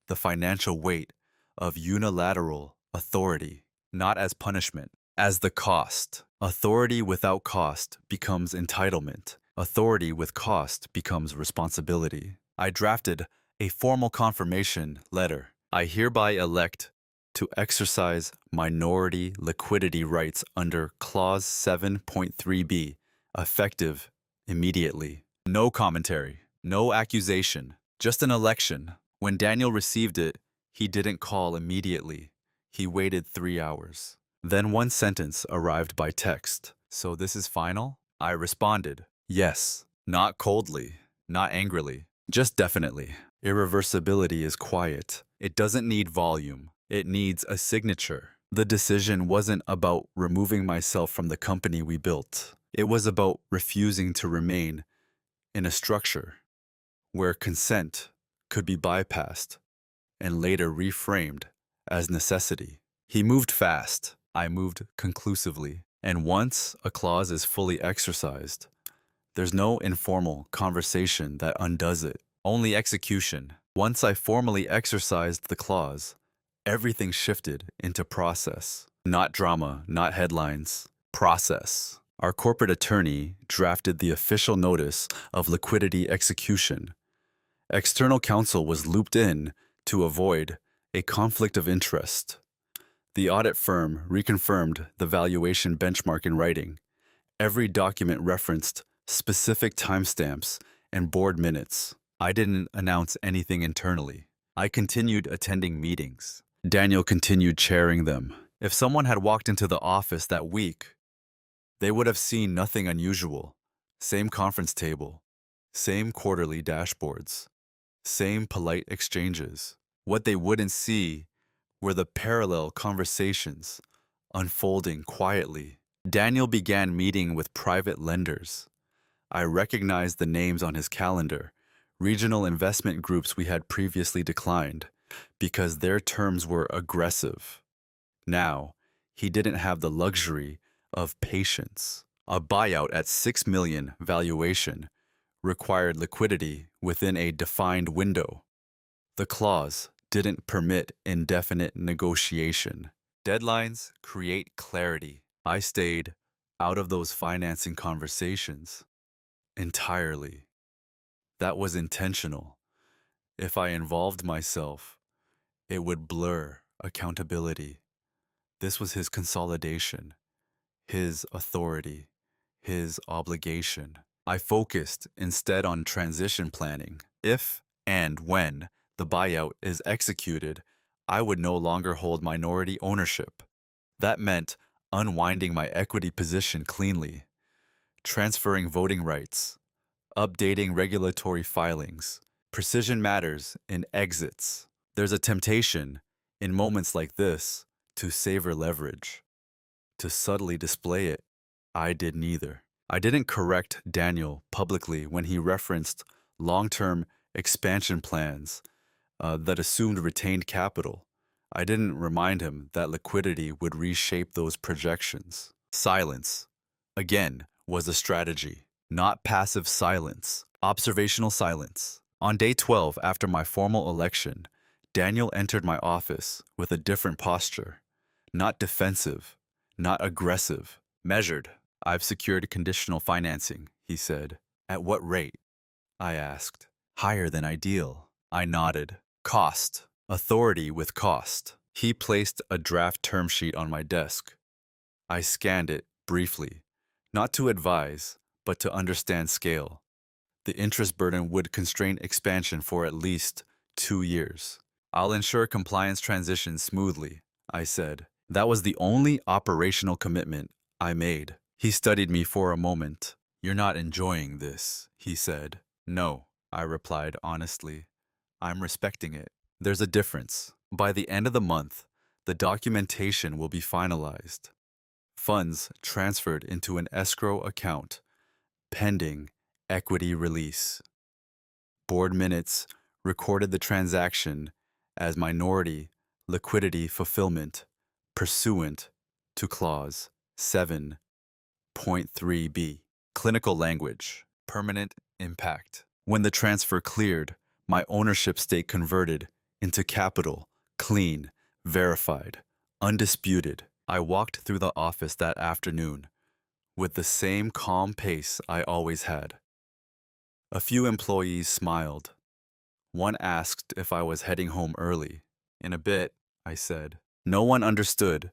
the financial weight of unilateral authority, not as punishment, as the cost. Authority without cost becomes entitlement. Authority with cost becomes responsibility. I drafted a formal confirmation letter. I hereby elect to exercise minority liquidity rights under Clause 7.3b, effective immediately. No commentary, no accusation, just an election. When Daniel received it, he didn't call immediately. He waited 3 hours. Then one sentence arrived by text. So this is final? I responded, yes, not coldly, not angrily, just definitely. Irreversibility is quiet. It doesn't need volume. It needs a signature. The decision wasn't about removing myself from the company we built. It was about refusing to remain in a structure where consent could be bypassed and later reframed as necessity. He moved fast. I moved conclusively. And once a clause is fully exercised, there's no informal conversation that undoes it. Only execution. Once I formally exercised the clause, everything shifted into process. Not drama, not headlines. Process. Our corporate attorney drafted the official notice of liquidity execution. External counsel was looped in to avoid a conflict of interest. The audit firm reconfirmed the valuation benchmark in writing. Every document referenced specific timestamps and board minutes. I didn't announce anything internally. I continued attending meetings. Daniel continued chairing them. If someone had walked into the office that week, they would have seen nothing unusual. Same conference table, same quarterly dashboards, same polite exchanges. What they wouldn't see were the parallel conversations unfolding quietly. Daniel began meeting with private lenders. I recognized the names on his calendar, regional investment groups we had previously declined, because their terms were aggressive. Now, he didn't have the luxury of patience. A buyout at $6 million valuation required liquidity within a defined window. The clause didn't permit indefinite negotiation. Deadlines create clarity. I stayed out of those financing conversations entirely. That was intentional. If I involved myself, it would blur accountability. This was his consolidation, his authority, his obligation. I focused instead on transition planning. If and when the buyout is executed, I would no longer hold minority ownership. That meant unwinding my equity position cleanly, transferring voting rights, updating regulatory filings. Precision matters in exits. There's a temptation, in moments like this, to savor leverage, to subtly display it. I did neither. I didn't correct Daniel publicly when he referenced long-term expansion plans that assumed retained capital. I didn't remind him that liquidity would reshape those projections. Silence, again, was a strategy, not passive silence, observational silence. On day 12 after my formal election, Daniel entered my office with a different posture. Not defensive, not aggressive, measured. I've secured conditional financing, he said. At what rate? I asked. Higher than ideal. I nodded. Cost. Authority with cost. He placed a draft term sheet on my desk. I scanned it briefly, not to advise, but to understand scale. The interest burden would constrain expansion for at least 2 years. I'll ensure compliance transitions smoothly, I said. That was the only operational commitment I made. He studied me for a moment. You're not enjoying this, he said. No, I replied honestly. I'm respecting it. There's a difference. By the end of the month, the documentation will be finalized. Funds transferred into an escrow account, pending equity release. Board minutes recorded the transaction as minority liquidity fulfillment pursuant to Clause 7.3b. Clinical language, permanent impact. When the transfer cleared, my ownership stake converted into capital, clean, verified, undisputed. I walked through the office that afternoon with the same calm pace I always had. A few employees smiled. One asked if I was heading home early. In a bit, I said. No one understood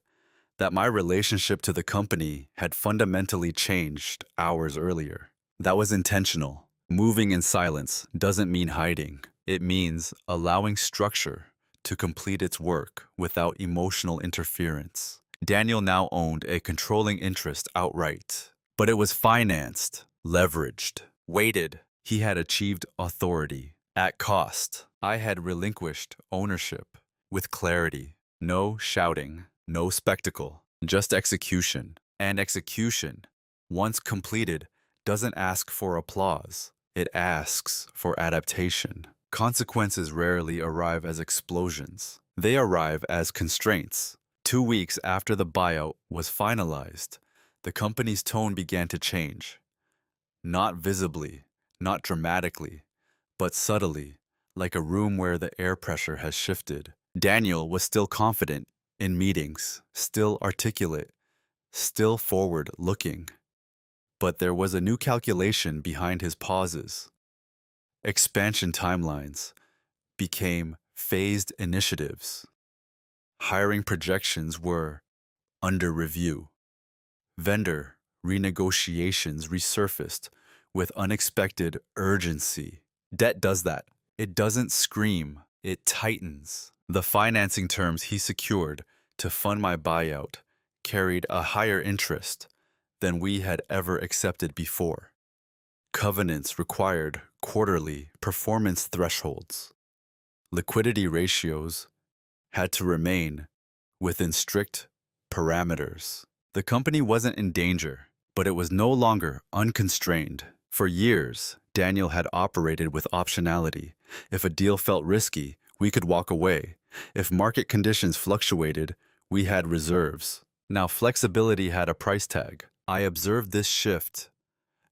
that my relationship to the company had fundamentally changed hours earlier. That was intentional. Moving in silence doesn't mean hiding. It means allowing structure to complete its work without emotional interference. Daniel now owned a controlling interest outright, but it was financed, leveraged, weighted. He had achieved authority at cost. I had relinquished ownership with clarity. No shouting, no spectacle, just execution. And execution, once completed, doesn't ask for applause. It asks for adaptation. Consequences rarely arrive as explosions. They arrive as constraints. 2 weeks after the buyout was finalized, the company's tone began to change. Not visibly, not dramatically, but subtly, like a room where the air pressure has shifted. Daniel was still confident in meetings, still articulate, still forward-looking. But there was a new calculation behind his pauses. Expansion timelines became phased initiatives. Hiring projections were under review. Vendor renegotiations resurfaced with unexpected urgency. Debt does that. It doesn't scream, it tightens. The financing terms he secured to fund my buyout carried a higher interest than we had ever accepted before. Covenants required quarterly performance thresholds. Liquidity ratios had to remain within strict parameters. The company wasn't in danger, but it was no longer unconstrained. For years, Daniel had operated with optionality. If a deal felt risky, we could walk away. If market conditions fluctuated, we had reserves. Now flexibility had a price tag. I observed this shift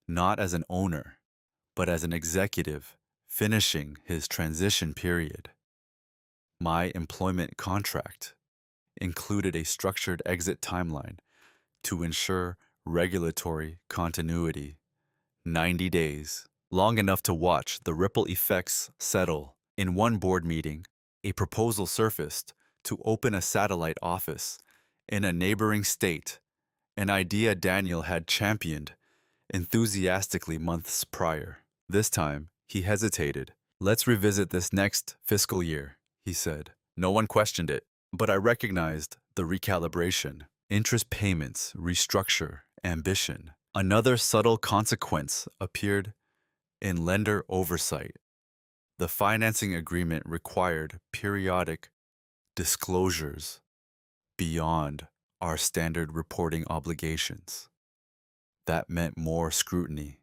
not as an owner, but as an executive finishing his transition period. My employment contract included a structured exit timeline to ensure regulatory continuity. 90 days, long enough to watch the ripple effects settle. In one board meeting, a proposal surfaced to open a satellite office in a neighboring state, an idea Daniel had championed enthusiastically months prior. This time, he hesitated. Let's revisit this next fiscal year, he said. No one questioned it, but I recognized the recalibration. Interest payments, restructure, ambition. Another subtle consequence appeared in lender oversight. The financing agreement required periodic disclosures beyond our standard reporting obligations. That meant more scrutiny,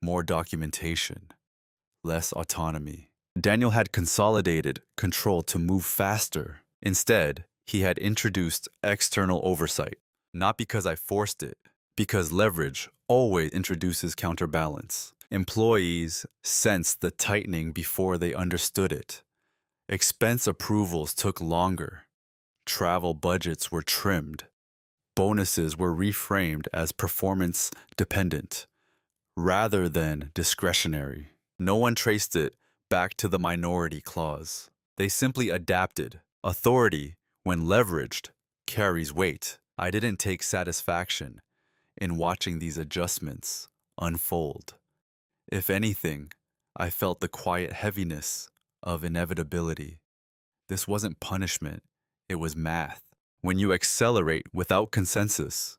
more documentation, less autonomy. Daniel had consolidated control to move faster. Instead, he had introduced external oversight, not because I forced it, because leverage always introduces counterbalance. Employees sensed the tightening before they understood it. Expense approvals took longer. Travel budgets were trimmed. Bonuses were reframed as performance dependent rather than discretionary. No one traced it back to the minority clause. They simply adapted. Authority, when leveraged, carries weight. I didn't take satisfaction in watching these adjustments unfold. If anything, I felt the quiet heaviness of inevitability. This wasn't punishment, it was math. When you accelerate without consensus,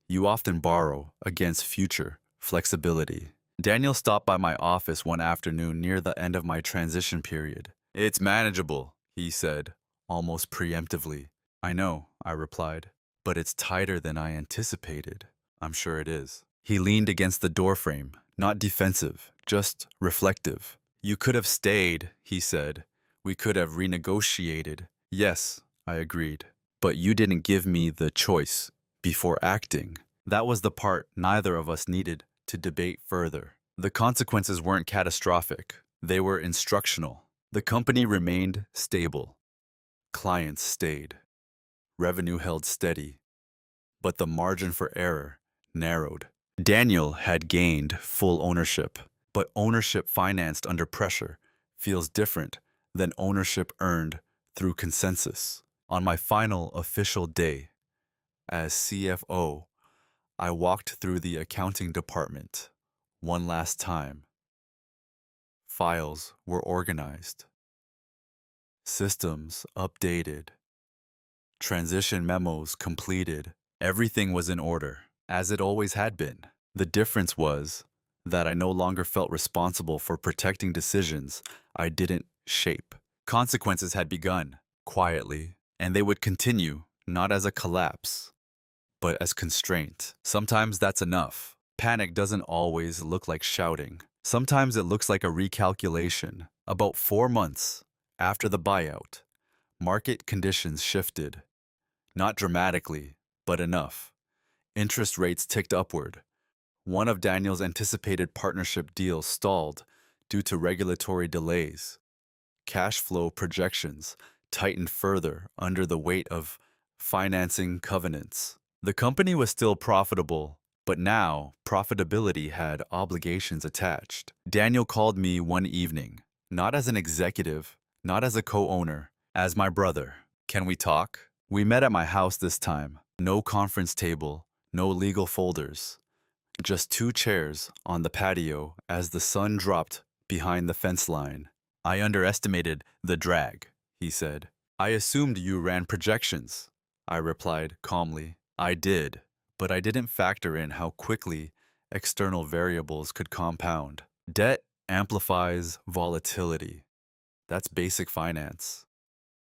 you often borrow against future flexibility. Daniel stopped by my office one afternoon near the end of my transition period. "It's manageable," he said, almost preemptively. "I know," I replied, "but it's tighter than I anticipated." "I'm sure it is." He leaned against the doorframe, not defensive, just reflective. "You could have stayed," he said. "We could have renegotiated." "Yes," I agreed. "But you didn't give me the choice before acting." That was the part neither of us needed to debate further. The consequences weren't catastrophic. They were instructional. The company remained stable. Clients stayed. Revenue held steady. But the margin for error narrowed. Daniel had gained full ownership, but ownership financed under pressure feels different than ownership earned through consensus. On my final official day as CFO, I walked through the accounting department one last time. Files were organized, systems updated, transition memos completed. Everything was in order, as it always had been. The difference was that I no longer felt responsible for protecting decisions I didn't shape. Consequences had begun, quietly, and they would continue, not as a collapse, but as constraint. Sometimes that's enough. Panic doesn't always look like shouting. Sometimes it looks like a recalculation. About 4 months after the buyout, market conditions shifted. Not dramatically, but enough. Interest rates ticked upward. One of Daniel's anticipated partnership deals stalled due to regulatory delays. Cash flow projections tightened further under the weight of financing covenants. The company was still profitable, but now profitability had obligations attached. Daniel called me one evening, not as an executive, not as a co-owner, as my brother. "Can we talk?" We met at my house this time. No conference table, no legal folders. Just 2 chairs on the patio as the sun dropped behind the fence line. "I underestimated the drag," he said. "I assumed you ran projections," I replied calmly. "I did, but I didn't factor in how quickly external variables could compound. Debt amplifies volatility. That's basic finance.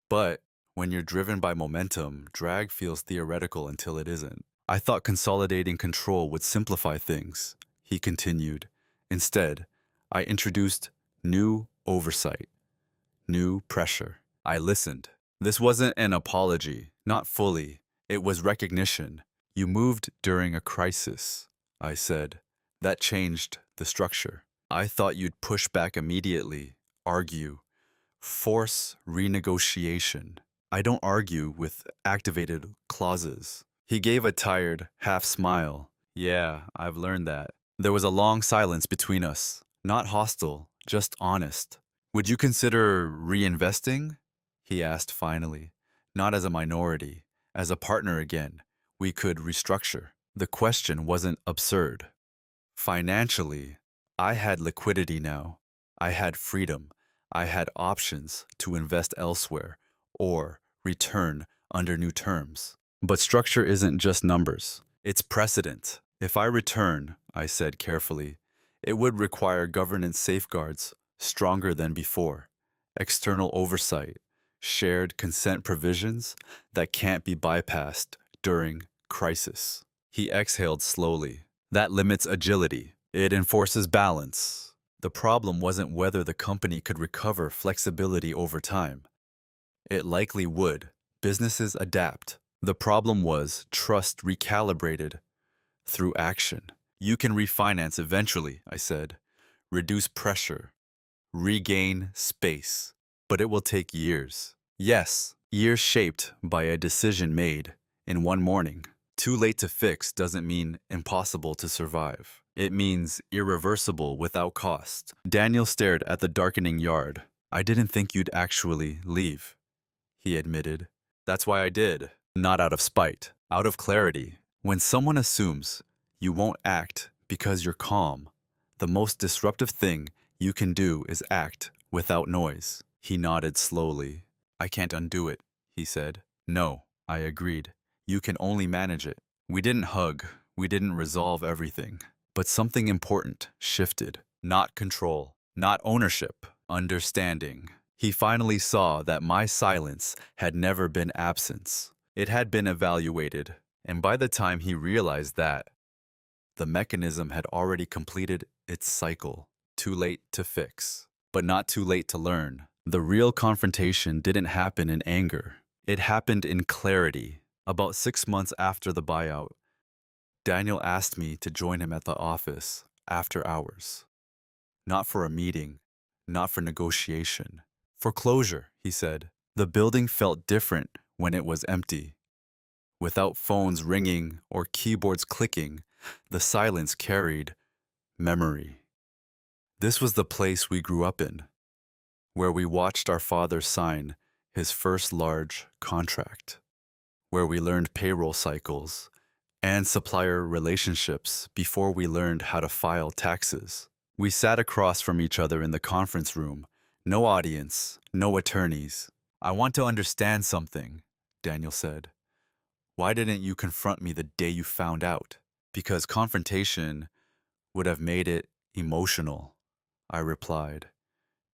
But when you're driven by momentum, drag feels theoretical until it isn't. I thought consolidating control would simplify things," he continued. "Instead, I introduced new oversight, new pressure." I listened. This wasn't an apology, not fully. It was recognition. "You moved during a crisis," I said. "That changed the structure. I thought you'd push back immediately, argue, force renegotiation. I don't argue with activated clauses." He gave a tired, half smile. "Yeah, I've learned that." There was a long silence between us. Not hostile, just honest. "Would you consider reinvesting?" he asked finally. "Not as a minority, as a partner again. We could restructure." The question wasn't absurd. Financially, I had liquidity now. I had freedom. I had options to invest elsewhere or return under new terms. But structure isn't just numbers. It's precedent. "If I return," I said carefully, "it would require governance safeguards stronger than before. External oversight, shared consent provisions that can't be bypassed during crisis." He exhaled slowly. "That limits agility. It enforces balance." The problem wasn't whether the company could recover flexibility over time. It likely would. Businesses adapt. The problem was trust recalibrated through action. "You can refinance eventually," I said. "Reduce pressure, regain space. But it will take years." Yes, years shaped by a decision made in one morning. Too late to fix doesn't mean impossible to survive. It means irreversible without cost. Daniel stared at the darkening yard. I didn't think you'd actually leave, he admitted. That's why I did. Not out of spite, out of clarity. When someone assumes you won't act because you're calm, the most disruptive thing you can do is act without noise. He nodded slowly. I can't undo it, he said. No, I agreed. You can only manage it. We didn't hug. We didn't resolve everything. But something important shifted. Not control, not ownership, understanding. He finally saw that my silence had never been absence. It had been evaluated, and by the time he realized that, the mechanism had already completed its cycle. Too late to fix, but not too late to learn. The real confrontation didn't happen in anger. It happened in clarity. About 6 months after the buyout, Daniel asked me to join him at the office after hours. Not for a meeting, not for negotiation. For closure, he said. The building felt different when it was empty. Without phones ringing or keyboards clicking, the silence carried memory. This was the place we grew up in, where we watched our father sign his first large contract, where we learned payroll cycles and supplier relationships before we learned how to file taxes. We sat across from each other in the conference room, no audience, no attorneys. I want to understand something, Daniel said. Why didn't you confront me the day you found out? Because confrontation would have made it emotional, I replied,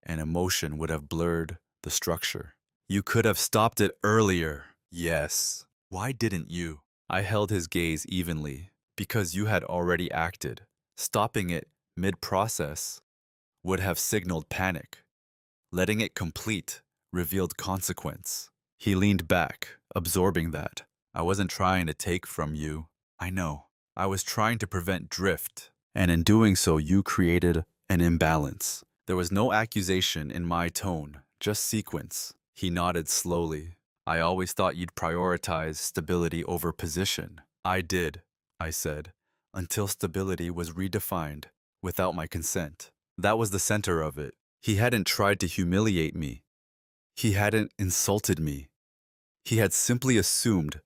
and emotion would have blurred the structure. You could have stopped it earlier. Yes. Why didn't you? I held his gaze evenly. Because you had already acted. Stopping it mid-process would have signaled panic. Letting it complete revealed consequence. He leaned back, absorbing that. I wasn't trying to take from you. I know. I was trying to prevent drift. And in doing so, you created an imbalance. There was no accusation in my tone, just sequence. He nodded slowly. I always thought you'd prioritize stability over position. I did, I said, until stability was redefined without my consent. That was the center of it. He hadn't tried to humiliate me. He hadn't insulted me. He had simply assumed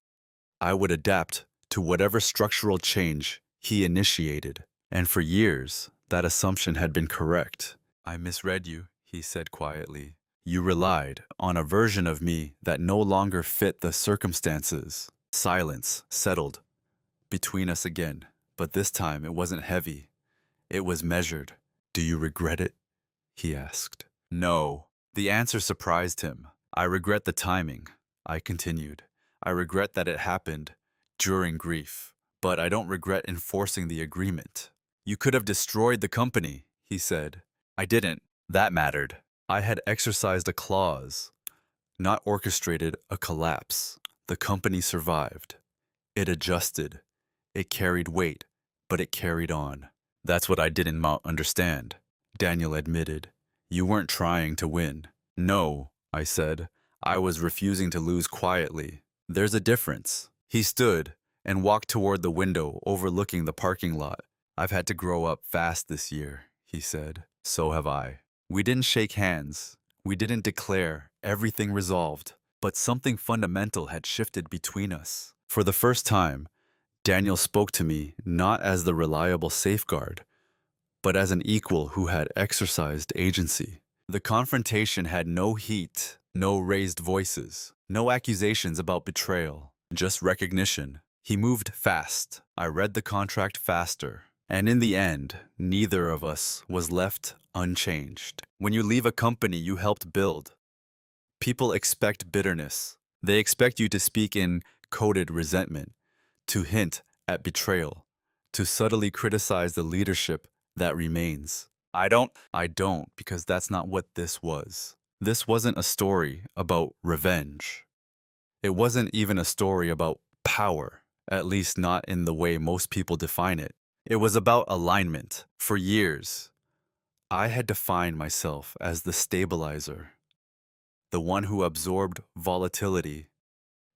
I would adapt to whatever structural change he initiated. And for years, that assumption had been correct. I misread you, he said quietly. You relied on a version of me that no longer fit the circumstances. Silence settled between us again, but this time it wasn't heavy. It was measured. Do you regret it? He asked. No. The answer surprised him. I regret the timing, I continued. I regret that it happened during grief, but I don't regret enforcing the agreement. You could have destroyed the company, he said. I didn't. That mattered. I had exercised a clause, not orchestrated a collapse. The company survived. It adjusted. It carried weight, but it carried on. That's what I didn't understand, Daniel admitted. You weren't trying to win. No, I said. I was refusing to lose quietly. There's a difference. He stood and walked toward the window overlooking the parking lot. I've had to grow up fast this year, he said. So have I. We didn't shake hands. We didn't declare everything resolved. But something fundamental had shifted between us. For the first time, Daniel spoke to me not as the reliable safeguard, but as an equal who had exercised agency. The confrontation had no heat, no raised voices, no accusations about betrayal, just recognition. He moved fast. I read the contract faster. And in the end, neither of us was left unchanged. When you leave a company you helped build, people expect bitterness. They expect you to speak in coded resentment, to hint at betrayal, to subtly criticize the leadership that remains. I don't, because that's not what this was. This wasn't a story about revenge. It wasn't even a story about power, at least not in the way most people define it. It was about alignment. For years, I had defined myself as the stabilizer, the one who absorbed volatility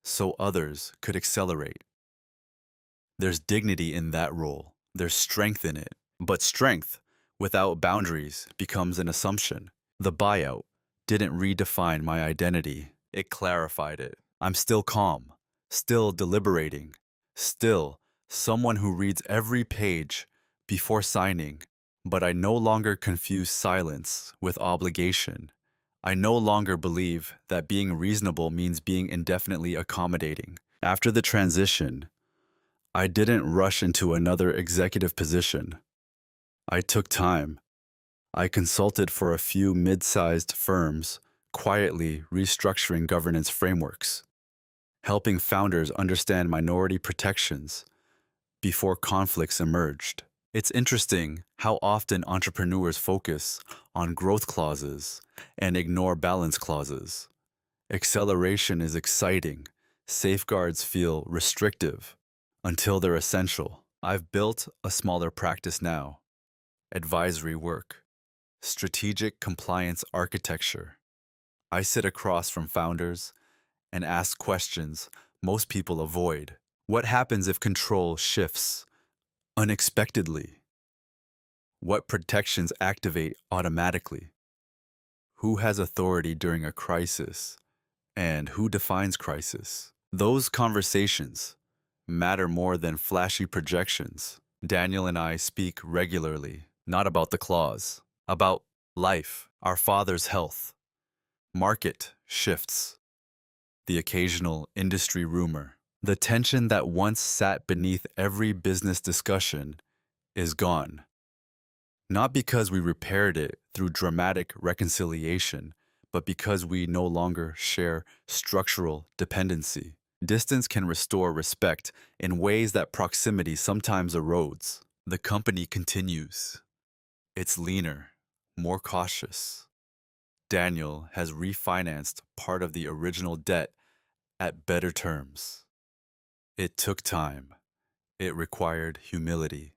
so others could accelerate. There's dignity in that role. There's strength in it. But strength without boundaries becomes an assumption. The buyout didn't redefine my identity, it clarified it. I'm still calm, still deliberating, still someone who reads every page before signing, but I no longer confuse silence with obligation. I no longer believe that being reasonable means being indefinitely accommodating. After the transition, I didn't rush into another executive position. I took time. I consulted for a few mid-sized firms, quietly restructuring governance frameworks, helping founders understand minority protections before conflicts emerged. It's interesting how often entrepreneurs focus on growth clauses and ignore balance clauses. Acceleration is exciting. Safeguards feel restrictive until they're essential. I've built a smaller practice now. Advisory work. Strategic compliance architecture. I sit across from founders and ask questions most people avoid. What happens if control shifts unexpectedly? What protections activate automatically? Who has authority during a crisis? And who defines crisis? Those conversations matter more than flashy projections. Daniel and I speak regularly, not about the clause, about life, our father's health, market shifts, the occasional industry rumor. The tension that once sat beneath every business discussion is gone. Not because we repaired it through dramatic reconciliation, but because we no longer share structural dependency. Distance can restore respect in ways that proximity sometimes erodes. The company continues. It's leaner, more cautious. Daniel has refinanced part of the original debt at better terms. It took time. It required humility.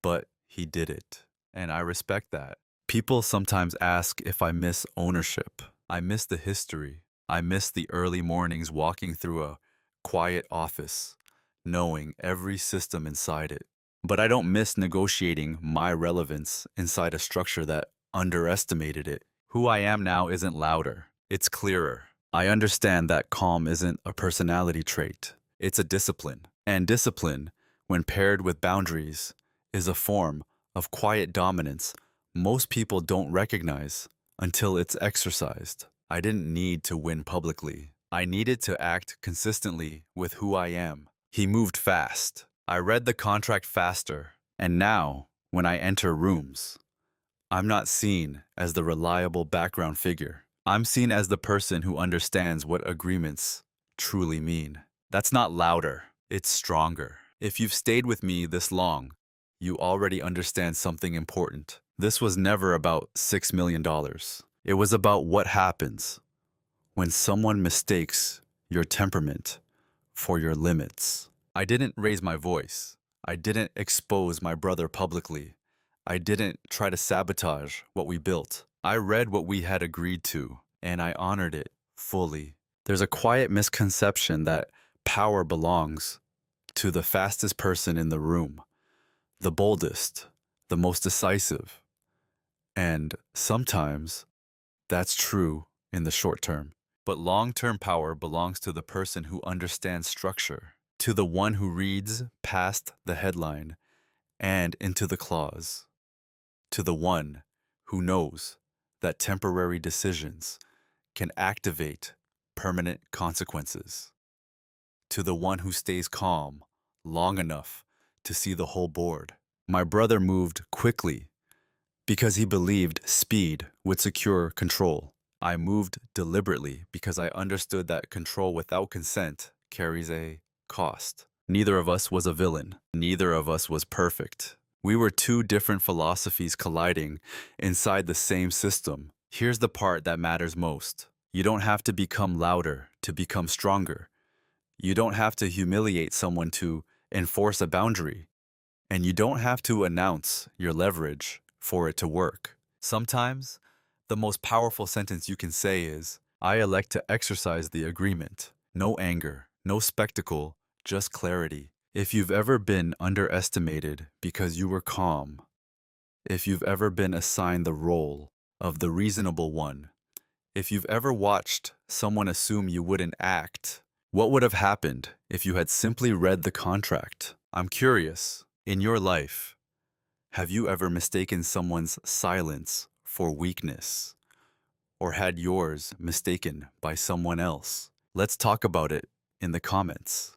But he did it, and I respect that. People sometimes ask if I miss ownership. I miss the history. I miss the early mornings walking through a quiet office, knowing every system inside it. But I don't miss negotiating my relevance inside a structure that underestimated it. Who I am now isn't louder, it's clearer. I understand that calm isn't a personality trait, it's a discipline. And discipline, when paired with boundaries, is a form of quiet dominance most people don't recognize until it's exercised. I didn't need to win publicly. I needed to act consistently with who I am. He moved fast. I read the contract faster. And now, when I enter rooms, I'm not seen as the reliable background figure. I'm seen as the person who understands what agreements truly mean. That's not louder, it's stronger. If you've stayed with me this long, you already understand something important. This was never about $6 million. It was about what happens when someone mistakes your temperament for your limits. I didn't raise my voice. I didn't expose my brother publicly. I didn't try to sabotage what we built. I read what we had agreed to, and I honored it fully. There's a quiet misconception that power belongs to the fastest person in the room, the boldest, the most decisive. And sometimes that's true in the short term. But long-term power belongs to the person who understands structure, to the one who reads past the headline and into the clause, to the one who knows that temporary decisions can activate permanent consequences, to the one who stays calm long enough to see the whole board. My brother moved quickly because he believed speed would secure control. I moved deliberately because I understood that control without consent carries a cost. Neither of us was a villain. Neither of us was perfect. We were two different philosophies colliding inside the same system. Here's the part that matters most. You don't have to become louder to become stronger. You don't have to humiliate someone to enforce a boundary. And you don't have to announce your leverage for it to work. Sometimes, the most powerful sentence you can say is, I elect to exercise the agreement. No anger, no spectacle, just clarity. If you've ever been underestimated because you were calm, if you've ever been assigned the role of the reasonable one, If you've ever watched someone assume you wouldn't act, what would have happened if you had simply read the contract? I'm curious, in your life, have you ever mistaken someone's silence for weakness? Or had yours mistaken by someone else? Let's talk about it in the comments.